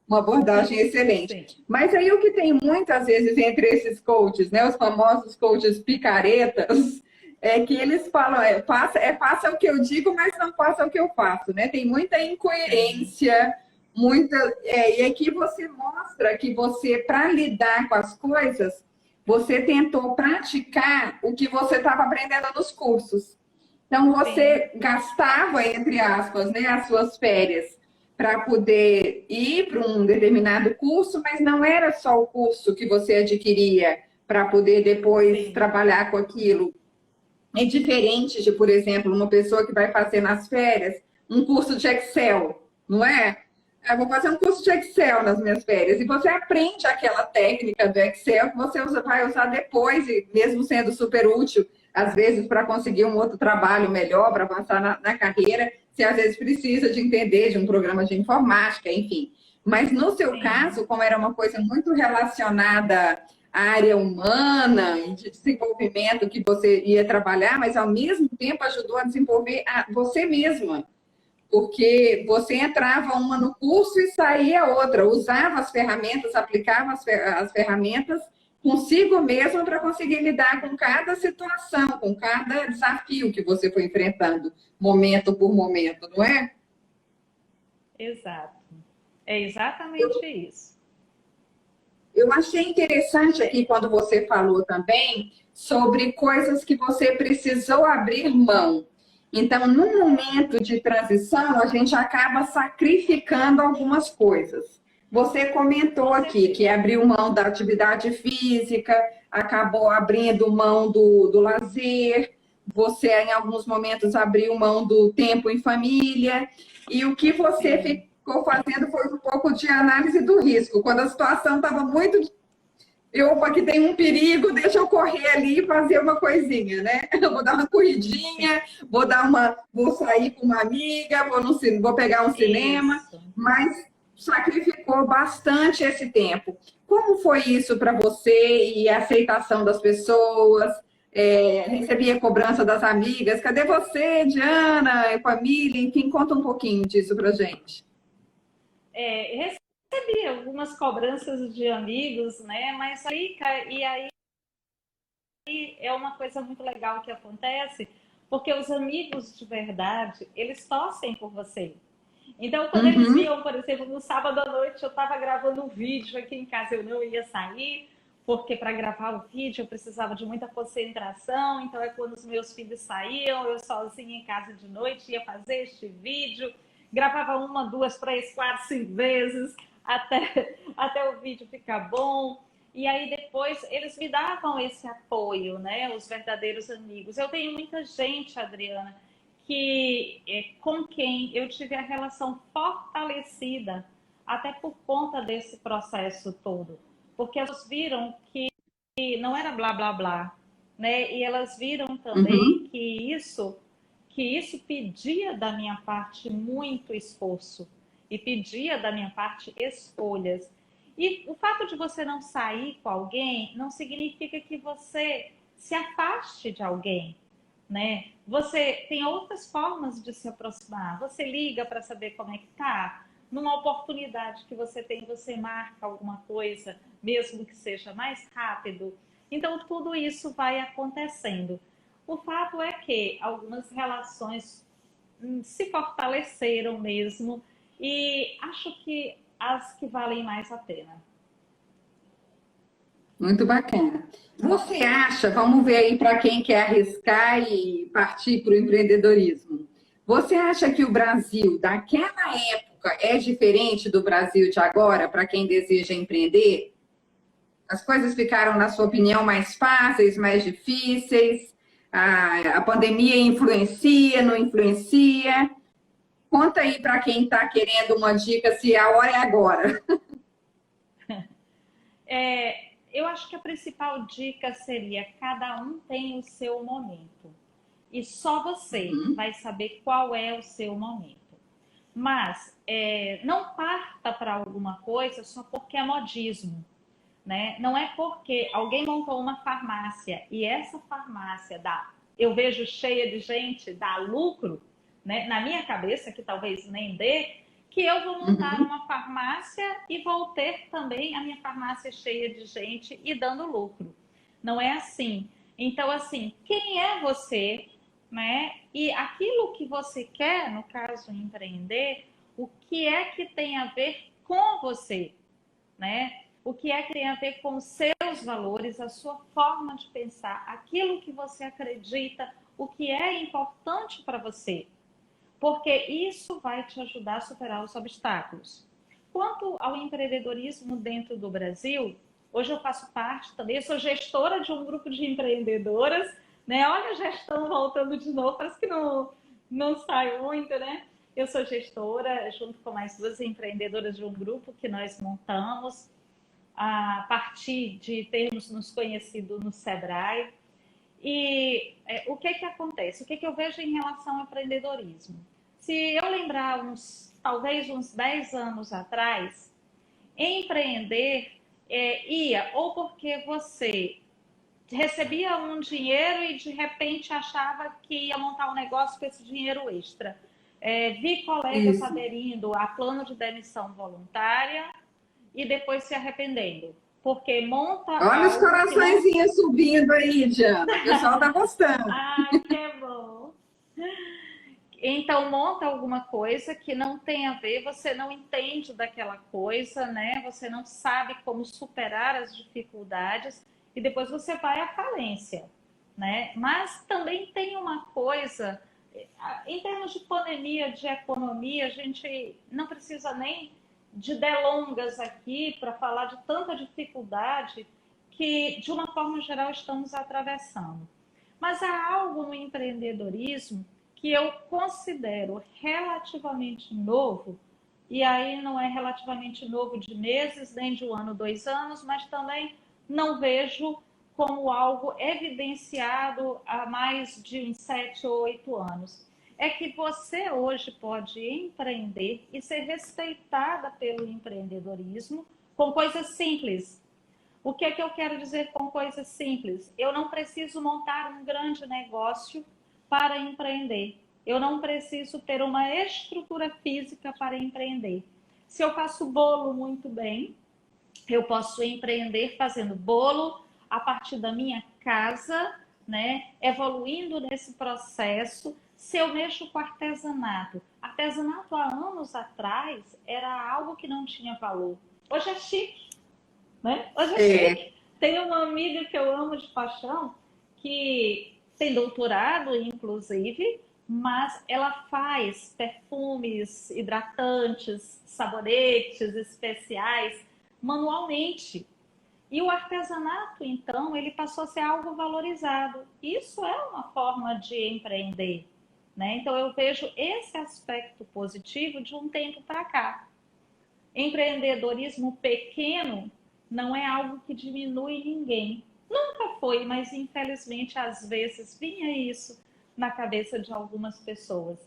B: Uma abordagem excelente. Mas aí o que tem muitas vezes entre esses coaches, né? Os famosos coaches picaretas, é que eles falam, faça o que eu digo, mas não faça o que eu faço, né? Tem muita incoerência, e aqui você mostra que você, para lidar com as coisas, você tentou praticar o que você estava aprendendo nos cursos. Então, você gastava, entre aspas, né, as suas férias para poder ir para um determinado curso, mas não era só o curso que você adquiria para poder depois trabalhar com aquilo. É diferente de, por exemplo, uma pessoa que vai fazer nas férias um curso de Excel, não é? Eu vou fazer um curso de Excel nas minhas férias. E você aprende aquela técnica do Excel que você vai usar depois, e mesmo sendo super útil, às vezes, para conseguir um outro trabalho melhor, para avançar na carreira, você às vezes precisa de entender de um programa de informática, enfim. Mas no seu caso, como era uma coisa muito relacionada a área humana e de desenvolvimento que você ia trabalhar, mas ao mesmo tempo ajudou a desenvolver você mesma, porque você entrava uma no curso e saía outra, usava as ferramentas, aplicava as ferramentas consigo mesma para conseguir lidar com cada situação, com cada desafio que você foi enfrentando, momento por momento, não é?
A: Exato. É exatamente isso.
B: Eu achei interessante aqui quando você falou também sobre coisas que você precisou abrir mão. Então, num momento de transição, a gente acaba sacrificando algumas coisas. Você comentou aqui que abriu mão da atividade física, acabou abrindo mão do lazer, você, em alguns momentos, abriu mão do tempo em família, e o que você ficou fazendo foi um pouco de análise do risco. Quando a situação estava muito. Opa, aqui tem um perigo, deixa eu correr ali e fazer uma coisinha, né? Eu vou dar uma corridinha, vou sair com uma amiga, vou pegar um cinema,
A: Isso.
B: mas sacrificou bastante esse tempo. Como foi isso para você e a aceitação das pessoas? Recebia cobrança das amigas? Cadê você, Diana, família? Enfim, conta um pouquinho disso para gente.
A: Recebi algumas cobranças de amigos, né? Mas aí é uma coisa muito legal que acontece, porque os amigos de verdade, eles torcem por você. Então, quando eles viam, por exemplo, no sábado à noite, eu estava gravando um vídeo aqui em casa, eu não ia sair, porque para gravar o vídeo eu precisava de muita concentração. Então, é quando os meus filhos saíam, eu sozinha em casa de noite ia fazer este vídeo, gravava 1, 2, 3, 4, 5 vezes até o vídeo ficar bom. E aí depois eles me davam esse apoio, né? Os verdadeiros amigos. Eu tenho muita gente, Adriana, com quem eu tive a relação fortalecida até por conta desse processo todo. Porque elas viram que não era blá, blá, blá, né? E elas viram também que isso pedia da minha parte muito esforço e pedia da minha parte escolhas. E o fato de você não sair com alguém não significa que você se afaste de alguém, né? Você tem outras formas de se aproximar. Você liga para saber como é que tá. Numa oportunidade que você tem, você marca alguma coisa, mesmo que seja mais rápido. Então, tudo isso vai acontecendo. O fato é que algumas relações se fortaleceram mesmo e acho que as que valem mais a pena.
B: Muito bacana. Você acha, vamos ver aí para quem quer arriscar e partir para o empreendedorismo. Você acha que o Brasil daquela época é diferente do Brasil de agora para quem deseja empreender? As coisas ficaram, na sua opinião, mais fáceis, mais difíceis? A pandemia influencia, não influencia? Conta aí para quem está querendo uma dica se a hora é agora.
A: Eu acho que a principal dica seria: cada um tem o seu momento. E só você vai saber qual é o seu momento. Mas não parta para alguma coisa só porque é modismo. Né? Não é porque alguém montou uma farmácia e essa farmácia eu vejo cheia de gente, dá lucro, né? Na minha cabeça, que talvez nem dê, que eu vou montar uma farmácia e vou ter também a minha farmácia cheia de gente e dando lucro. Não é assim. Então, assim, quem é você, né? E aquilo que você quer, no caso, empreender, o que é que tem a ver com você, né? O que é que tem a ver com os seus valores, a sua forma de pensar, aquilo que você acredita, o que é importante para você. Porque isso vai te ajudar a superar os obstáculos. Quanto ao empreendedorismo dentro do Brasil, hoje eu faço parte também, eu sou gestora de um grupo de empreendedoras, né? Olha a gestão voltando de novo, parece que não sai muito, né? Eu sou gestora, junto com mais 2 empreendedoras de um grupo que nós montamos, a partir de termos nos conhecido no Sebrae. E o que acontece? O que eu vejo em relação ao empreendedorismo? Se eu lembrar talvez uns 10 anos atrás, empreender ia ou porque você recebia um dinheiro e de repente achava que ia montar um negócio com esse dinheiro extra. Vi colegas aderindo a plano de demissão voluntária e depois se arrependendo. Porque monta.
B: Olha os coraçõezinhos subindo aí, Diana. O pessoal tá gostando.
A: Ah, que bom. Então, monta alguma coisa que não tem a ver, você não entende daquela coisa, né? Você não sabe como superar as dificuldades e depois você vai à falência, né? Mas também tem uma coisa, em termos de pandemia, de economia, a gente não precisa nem de delongas aqui para falar de tanta dificuldade que, de uma forma geral, estamos atravessando. Mas há algo no empreendedorismo que eu considero relativamente novo, e aí não é relativamente novo de meses, nem de um ano, 2 anos, mas também não vejo como algo evidenciado há mais de uns 7 ou 8 anos. É que você hoje pode empreender e ser respeitada pelo empreendedorismo com coisas simples. O que é que eu quero dizer com coisas simples? Eu não preciso montar um grande negócio para empreender. Eu não preciso ter uma estrutura física para empreender. Se eu faço bolo muito bem, eu posso empreender fazendo bolo a partir da minha casa, né? Evoluindo nesse processo. Se eu mexo com artesanato, artesanato há anos atrás era algo que não tinha valor. Hoje é chique. Né? Hoje é chique. Tem uma amiga que eu amo de paixão, que tem doutorado, inclusive, mas ela faz perfumes, hidratantes, sabonetes especiais manualmente. E o artesanato, então, ele passou a ser algo valorizado. Isso é uma forma de empreender, né? Então, eu vejo esse aspecto positivo de um tempo para cá. Empreendedorismo pequeno não é algo que diminui ninguém. Nunca foi, mas infelizmente às vezes vinha isso na cabeça de algumas pessoas,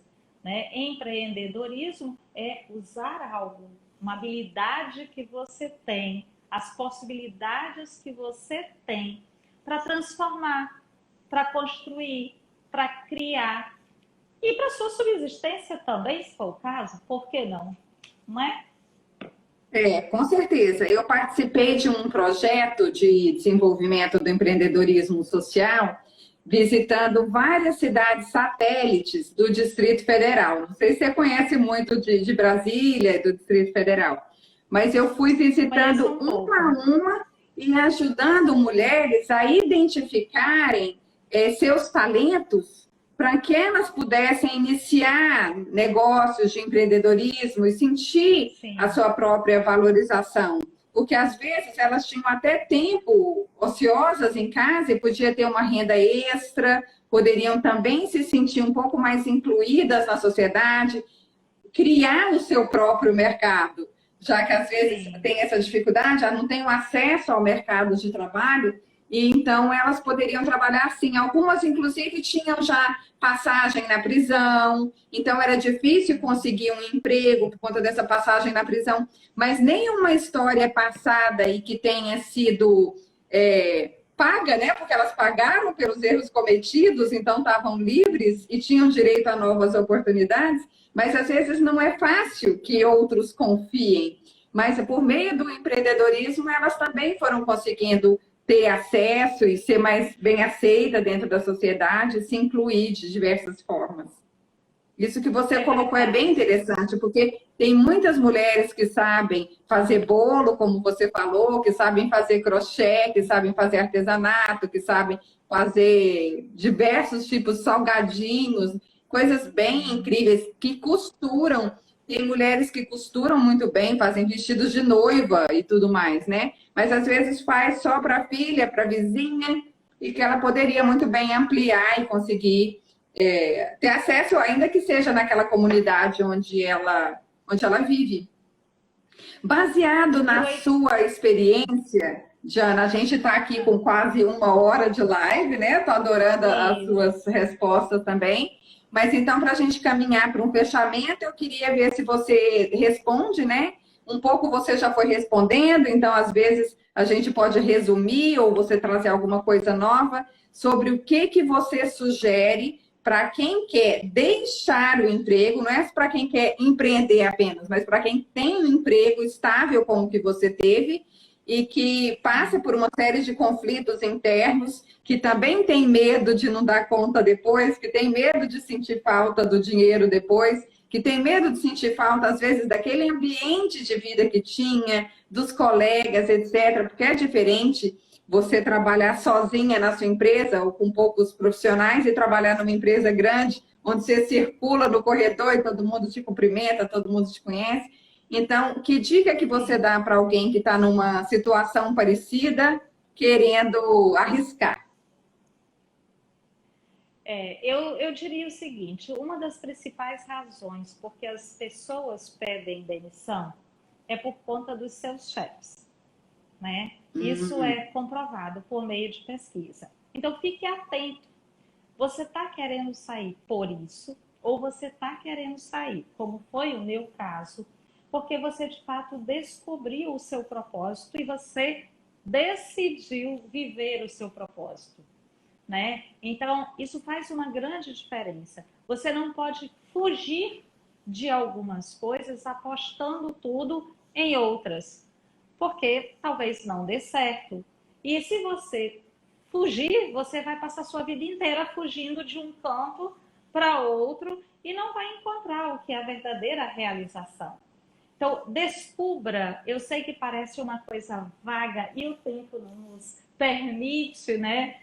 A: né? Empreendedorismo é usar algo, uma habilidade que você tem, as possibilidades que você tem para transformar, para construir, para criar e para sua subsistência também, se for o caso, por que não? Não é?
B: Com certeza. Eu participei de um projeto de desenvolvimento do empreendedorismo social, visitando várias cidades satélites do Distrito Federal. Não sei se você conhece muito de Brasília e do Distrito Federal, mas eu fui visitando uma a uma e ajudando mulheres a identificarem seus talentos para que elas pudessem iniciar negócios de empreendedorismo e sentir a sua própria valorização. Porque, às vezes, elas tinham até tempo ociosas em casa e podia ter uma renda extra, poderiam também se sentir um pouco mais incluídas na sociedade, criar o seu próprio mercado, já que, às vezes, tem essa dificuldade, já não tem o acesso ao mercado de trabalho. E então elas poderiam trabalhar assim. Algumas, inclusive, tinham já passagem na prisão, então era difícil conseguir um emprego por conta dessa passagem na prisão. Mas nenhuma história passada e que tenha sido paga, né? Porque elas pagaram pelos erros cometidos, então estavam livres e tinham direito a novas oportunidades. Mas às vezes não é fácil que outros confiem. Mas por meio do empreendedorismo, elas também foram conseguindo ter acesso e ser mais bem aceita dentro da sociedade, se incluir de diversas formas. Isso que você colocou é bem interessante, porque tem muitas mulheres que sabem fazer bolo, como você falou, que sabem fazer crochê, que sabem fazer artesanato, que sabem fazer diversos tipos de salgadinhos, coisas bem incríveis, que costuram. Tem mulheres que costuram muito bem, fazem vestidos de noiva e tudo mais, né? Mas às vezes faz só para a filha, para a vizinha, e que ela poderia muito bem ampliar e conseguir ter acesso, ainda que seja naquela comunidade onde ela vive. Baseado na sua experiência, Diana, a gente está aqui com quase 1 hora de live, né? Estou adorando as suas respostas também. Mas então, para a gente caminhar para um fechamento, eu queria ver se você responde, né? Um pouco você já foi respondendo, então às vezes a gente pode resumir ou você trazer alguma coisa nova sobre o que você sugere para quem quer deixar o emprego, não é para quem quer empreender apenas, mas para quem tem um emprego estável como o que você teve e que passa por uma série de conflitos internos, que também tem medo de não dar conta depois, que tem medo de sentir falta do dinheiro depois, que tem medo de sentir falta, às vezes, daquele ambiente de vida que tinha, dos colegas, etc., porque é diferente você trabalhar sozinha na sua empresa ou com poucos profissionais e trabalhar numa empresa grande, onde você circula no corredor e todo mundo te cumprimenta, todo mundo te conhece. Então, que dica que você dá para alguém que está numa situação parecida, querendo arriscar?
A: Eu diria o seguinte, uma das principais razões porque as pessoas pedem demissão é por conta dos seus chefes, né? Isso é comprovado por meio de pesquisa. Então, fique atento. Você está querendo sair por isso ou você está querendo sair, como foi o meu caso, porque você, de fato, descobriu o seu propósito e você decidiu viver o seu propósito, né? Então, isso faz uma grande diferença. Você não pode fugir de algumas coisas apostando tudo em outras, porque talvez não dê certo. E se você fugir, você vai passar sua vida inteira fugindo de um campo para outro e não vai encontrar o que é a verdadeira realização. Então, descubra, eu sei que parece uma coisa vaga e o tempo não nos permite, né,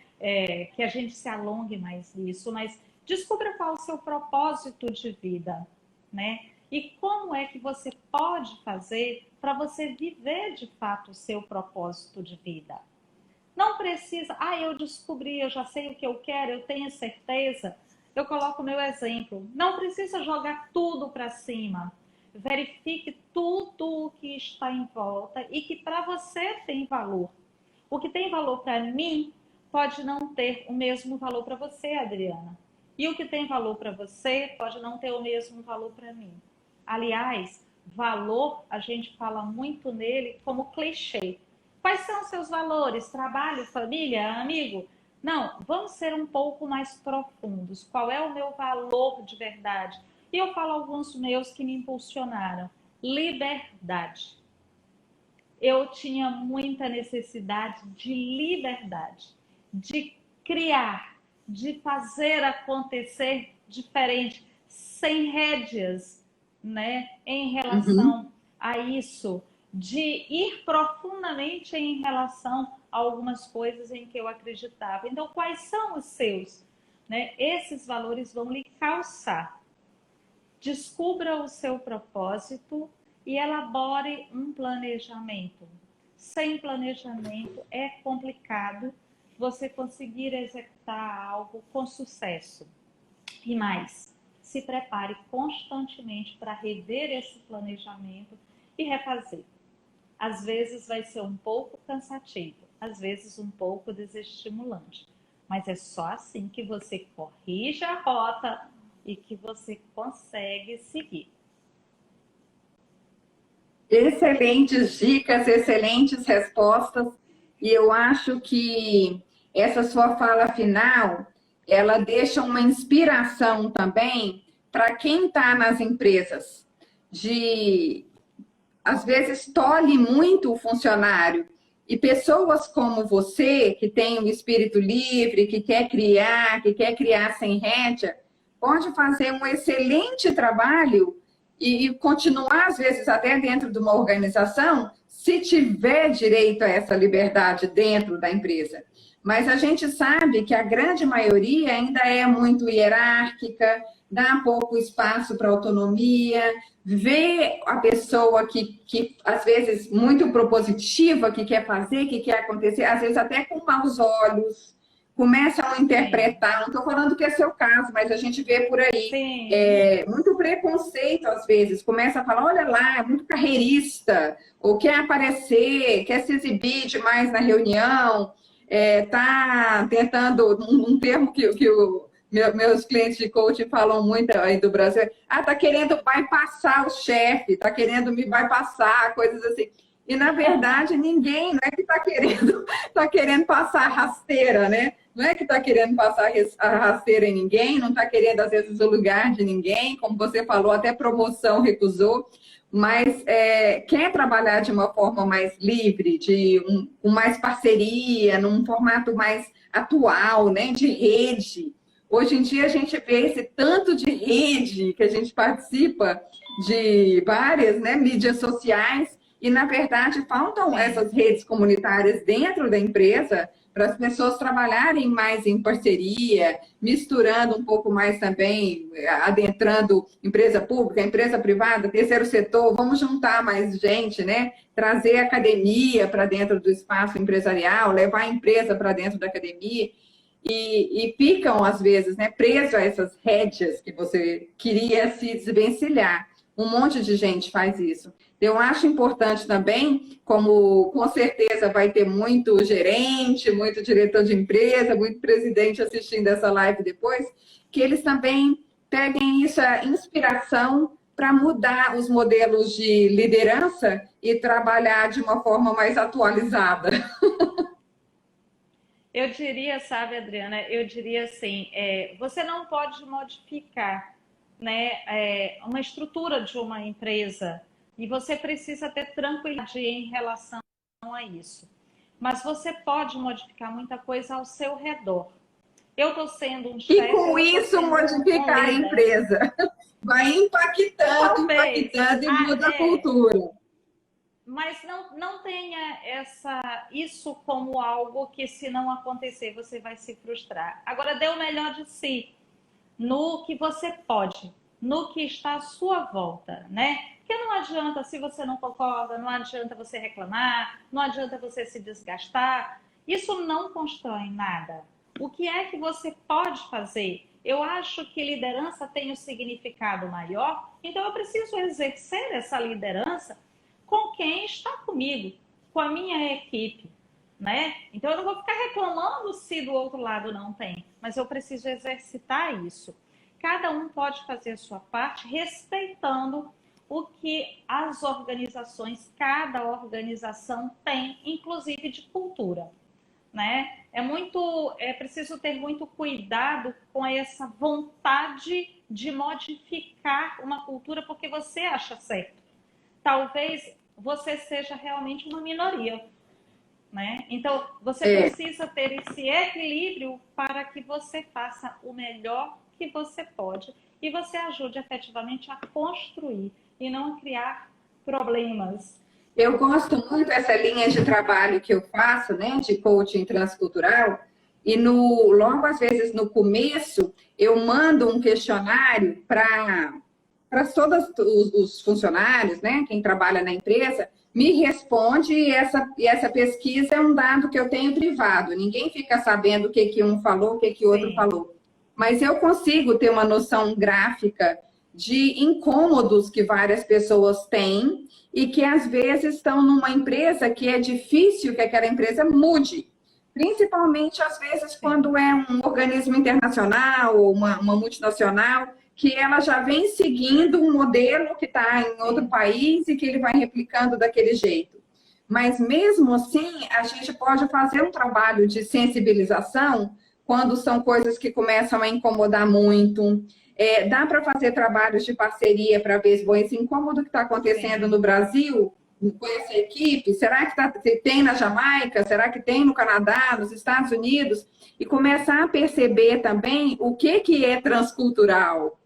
A: que a gente se alongue mais nisso, mas descubra qual é o seu propósito de vida, né? E como é que você pode fazer para você viver de fato o seu propósito de vida. Não precisa, eu descobri, eu já sei o que eu quero, eu tenho certeza. Eu coloco o meu exemplo. Não precisa jogar tudo para cima. Verifique tudo o que está em volta e que para você tem valor. O que tem valor para mim pode não ter o mesmo valor para você, Adriana. E o que tem valor para você pode não ter o mesmo valor para mim. Aliás, valor, a gente fala muito nele como clichê. Quais são os seus valores? Trabalho, família, amigo? Não, vamos ser um pouco mais profundos. Qual é o meu valor de verdade? E eu falo alguns meus que me impulsionaram. Liberdade. Eu tinha muita necessidade de liberdade, de criar, de fazer acontecer diferente, sem rédeas, né, em relação a isso, de ir profundamente em relação a algumas coisas em que eu acreditava. Então, quais são os seus? Né? Esses valores vão lhe calçar. Descubra o seu propósito e elabore um planejamento. Sem planejamento é complicado você conseguir executar algo com sucesso. E mais, se prepare constantemente para rever esse planejamento e refazer. Às vezes vai ser um pouco cansativo, às vezes um pouco desestimulante, mas é só assim que você corrige a rota e que você consegue seguir.
B: Excelentes dicas, excelentes respostas. E eu acho que essa sua fala final, ela deixa uma inspiração também para quem está nas empresas, às vezes tolhe muito o funcionário. E pessoas como você, que tem um espírito livre, que quer criar sem rédea, pode fazer um excelente trabalho e continuar, às vezes, até dentro de uma organização, se tiver direito a essa liberdade dentro da empresa. Mas a gente sabe que a grande maioria ainda é muito hierárquica, dá pouco espaço para autonomia, vê a pessoa que, às vezes, muito propositiva, que quer fazer, que quer acontecer, às vezes até com maus olhos, começam a interpretar, não estou falando que é seu caso, mas a gente vê por aí, muito preconceito às vezes, começa a falar, olha lá, é muito carreirista, ou quer aparecer, quer se exibir demais na reunião, está tentando, um termo que meus clientes de coaching falam muito aí do Brasil, está querendo bypassar o chefe, está querendo me bypassar, coisas assim. E, na verdade, ninguém, não é que está querendo passar rasteira, né? Não é que está querendo passar a rasteira em ninguém, não está querendo, às vezes, o lugar de ninguém, como você falou, até promoção recusou. mas quer trabalhar de uma forma mais livre, com mais parceria, num formato mais atual, né, de rede. Hoje em dia a gente vê esse tanto de rede que a gente participa de várias, né, mídias sociais e, na verdade, faltam essas redes comunitárias dentro da empresa para as pessoas trabalharem mais em parceria, misturando um pouco mais também, adentrando empresa pública, empresa privada, terceiro setor, vamos juntar mais gente, né? Trazer a academia para dentro do espaço empresarial, levar a empresa para dentro da academia. E ficam, às vezes, né, presos a essas rédeas que você queria se desvencilhar. Um monte de gente faz isso. Eu acho importante também, como com certeza vai ter muito gerente, muito diretor de empresa, muito presidente assistindo essa live depois, que eles também peguem essa inspiração para mudar os modelos de liderança e trabalhar de uma forma mais atualizada.
A: Eu diria, sabe, Adriana, eu diria assim, você não pode modificar, né, uma estrutura de uma empresa e você precisa ter tranquilidade em relação a isso. Mas você pode modificar muita coisa ao seu redor. Eu estou sendo um chefe...
B: E com isso modificar a empresa. Vai impactando,
A: Talvez.
B: impactando e muda a cultura.
A: Mas não tenha isso como algo que, se não acontecer, você vai se frustrar. Agora, dê o melhor de si no que você pode, no que está à sua volta, né? Porque não adianta, se você não concorda, não adianta você reclamar, não adianta você se desgastar. Isso não constrói nada. O que é que você pode fazer? Eu acho que liderança tem um significado maior, então eu preciso exercer essa liderança com quem está comigo, com a minha equipe, né? Então eu não vou ficar reclamando se do outro lado não tem, mas eu preciso exercitar isso. Cada um pode fazer a sua parte respeitando o que as organizações, cada organização tem, inclusive de cultura, né? É preciso ter muito cuidado com essa vontade de modificar uma cultura porque você acha certo. Talvez você seja realmente uma minoria, né? Então, você precisa ter esse equilíbrio para que você faça o melhor que você pode e você ajude efetivamente a construir e não a criar problemas.
B: Eu gosto muito dessa linha de trabalho que eu faço, né, de coaching transcultural, e logo às vezes no começo eu mando um questionário para todos os funcionários, né, quem trabalha na empresa, me responde e essa pesquisa é um dado que eu tenho privado. Ninguém fica sabendo o que um falou, o que o outro falou. Mas eu consigo ter uma noção gráfica de incômodos que várias pessoas têm e que às vezes estão numa empresa que é difícil que aquela empresa mude. Principalmente, às vezes, quando é um organismo internacional ou uma multinacional, que ela já vem seguindo um modelo que está em outro país e que ele vai replicando daquele jeito. Mas, mesmo assim, a gente pode fazer um trabalho de sensibilização quando são coisas que começam a incomodar muito. Dá para fazer trabalhos de parceria para ver esse incômodo que está acontecendo no Brasil com essa equipe, será que tem na Jamaica? Será que tem no Canadá, nos Estados Unidos? E começar a perceber também o que é transcultural.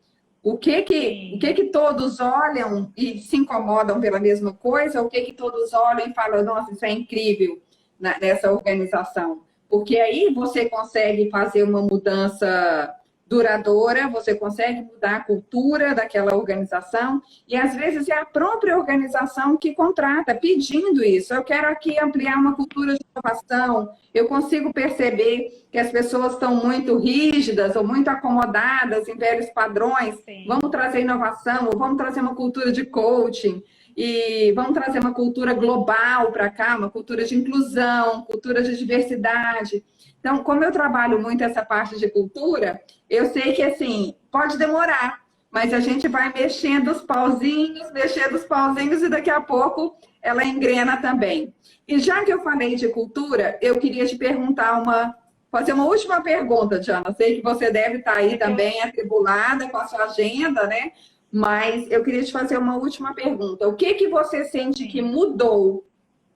B: O que todos olham e se incomodam pela mesma coisa, o que todos olham e falam, nossa, isso é incrível nessa organização. Porque aí você consegue fazer uma mudança duradoura, você consegue mudar a cultura daquela organização e às vezes é a própria organização que contrata, pedindo isso. Eu quero aqui ampliar uma cultura de inovação. Eu consigo perceber que as pessoas estão muito rígidas ou muito acomodadas em velhos padrões. Sim. Vamos trazer inovação, ou vamos trazer uma cultura de coaching e vamos trazer uma cultura global para cá, uma cultura de inclusão, cultura de diversidade. Então, como eu trabalho muito essa parte de cultura, eu sei que, assim, pode demorar, mas a gente vai mexendo os pauzinhos e daqui a pouco ela engrena também. E já que eu falei de cultura, eu queria te perguntar fazer uma última pergunta, Diana. Sei que você deve estar aí também atribulada com a sua agenda, né? Mas eu queria te fazer uma última pergunta. O que que você sente que mudou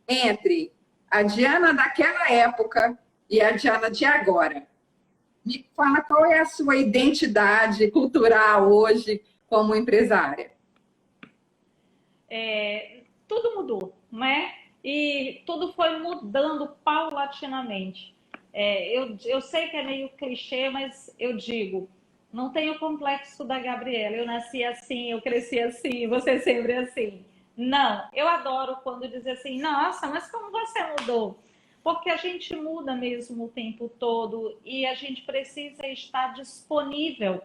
B: entre a Diana daquela época e a Diana de agora? Me fala qual é a sua identidade cultural hoje como empresária.
A: Tudo mudou, né? E tudo foi mudando paulatinamente. Eu sei que é meio clichê, mas eu digo, não tenho complexo da Gabriela. Eu nasci assim, eu cresci assim, você sempre assim. Não, eu adoro quando diz assim, nossa, mas como você mudou? Porque a gente muda mesmo o tempo todo e a gente precisa estar disponível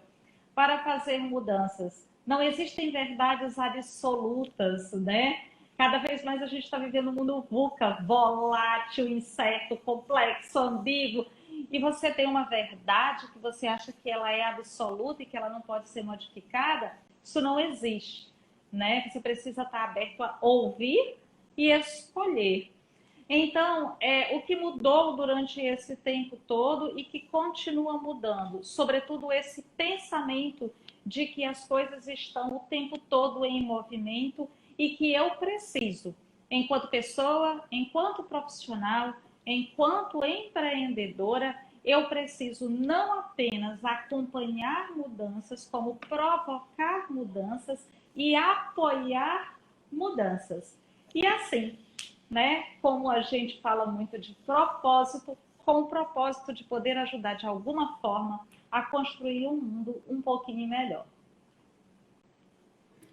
A: para fazer mudanças. Não existem verdades absolutas, né? Cada vez mais a gente está vivendo um mundo VUCA, volátil, incerto, complexo, ambíguo. E você tem uma verdade que você acha que ela é absoluta e que ela não pode ser modificada, isso não existe, né? Você precisa estar aberto a ouvir e escolher. Então, o que mudou durante esse tempo todo e que continua mudando, sobretudo esse pensamento de que as coisas estão o tempo todo em movimento e que eu preciso, enquanto pessoa, enquanto profissional, enquanto empreendedora, eu preciso não apenas acompanhar mudanças, como provocar mudanças e apoiar mudanças. E assim, né? Como a gente fala muito de propósito, com o propósito de poder ajudar de alguma forma a construir um mundo um pouquinho melhor.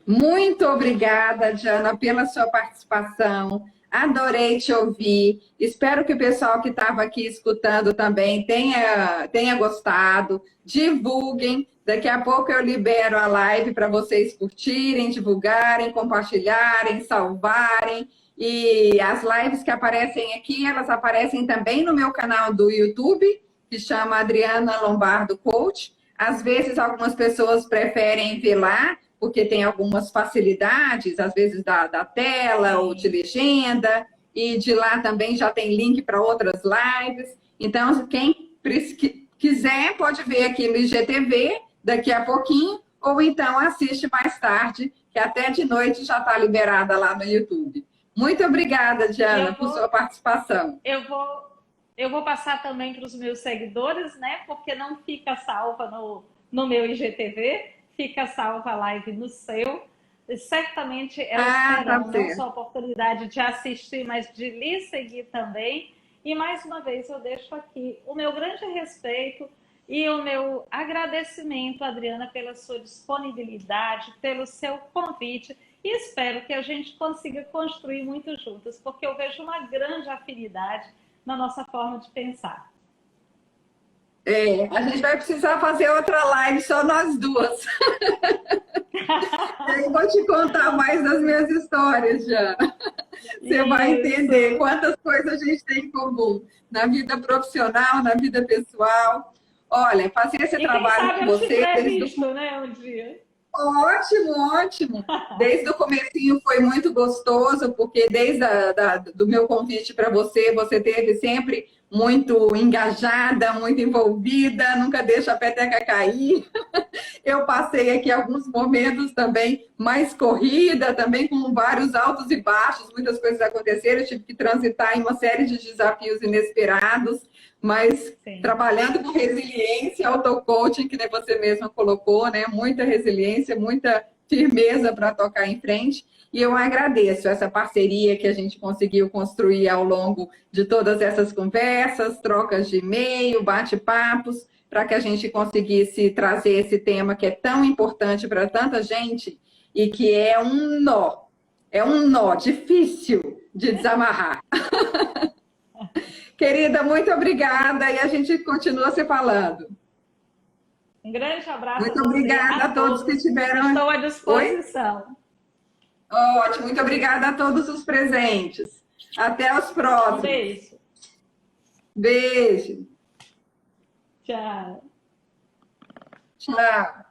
B: Muito obrigada, Diana, pela sua participação. Adorei te ouvir. Espero que o pessoal que estava aqui escutando também tenha gostado. Divulguem. Daqui a pouco eu libero a live para vocês curtirem, divulgarem, compartilharem, salvarem. E as lives que aparecem aqui, elas aparecem também no meu canal do YouTube, que chama Adriana Lombardo Coach. Às vezes, algumas pessoas preferem ver lá, porque tem algumas facilidades, às vezes da tela ou de legenda, e de lá também já tem link para outras lives. Então, quem quiser pode ver aqui no IGTV daqui a pouquinho, ou então assiste mais tarde, que até de noite já está liberada lá no YouTube. Muito obrigada, Diana, por sua participação.
A: Eu vou passar também para os meus seguidores, né? Porque não fica salva no meu IGTV, fica salva a live no seu. E certamente elas terão não só a oportunidade de assistir, mas de lhe seguir também. E mais uma vez eu deixo aqui o meu grande respeito e o meu agradecimento, Adriana, pela sua disponibilidade, pelo seu convite. E espero que a gente consiga construir muito juntas, porque eu vejo uma grande afinidade na nossa forma de pensar.
B: A gente vai precisar fazer outra live só nós duas. E aí eu vou te contar mais das minhas histórias, Jana. Você vai entender quantas coisas a gente tem em comum na vida profissional, na vida pessoal. Olha, fazer esse trabalho com você...
A: né, um dia.
B: Ótimo, ótimo. Desde o comecinho foi muito gostoso, porque desde do meu convite para você, você teve sempre muito engajada, muito envolvida, nunca deixa a peteca cair. Eu passei aqui alguns momentos também mais corrida, também com vários altos e baixos, muitas coisas aconteceram, eu tive que transitar em uma série de desafios inesperados, mas trabalhando com resiliência, auto-coaching, que você mesma colocou, né? Muita resiliência, muita firmeza para tocar em frente. E eu agradeço essa parceria que a gente conseguiu construir ao longo de todas essas conversas, trocas de e-mail, bate-papos, para que a gente conseguisse trazer esse tema que é tão importante para tanta gente e que é um nó difícil de desamarrar. Querida, muito obrigada e a gente continua se falando.
A: Um grande abraço.
B: Muito obrigada a todos que estiveram.
A: Estou à disposição.
B: Oi? Ótimo, muito obrigada a todos os presentes. Até os próximos.
A: Um beijo.
B: Beijo.
A: Tchau.
B: Tchau.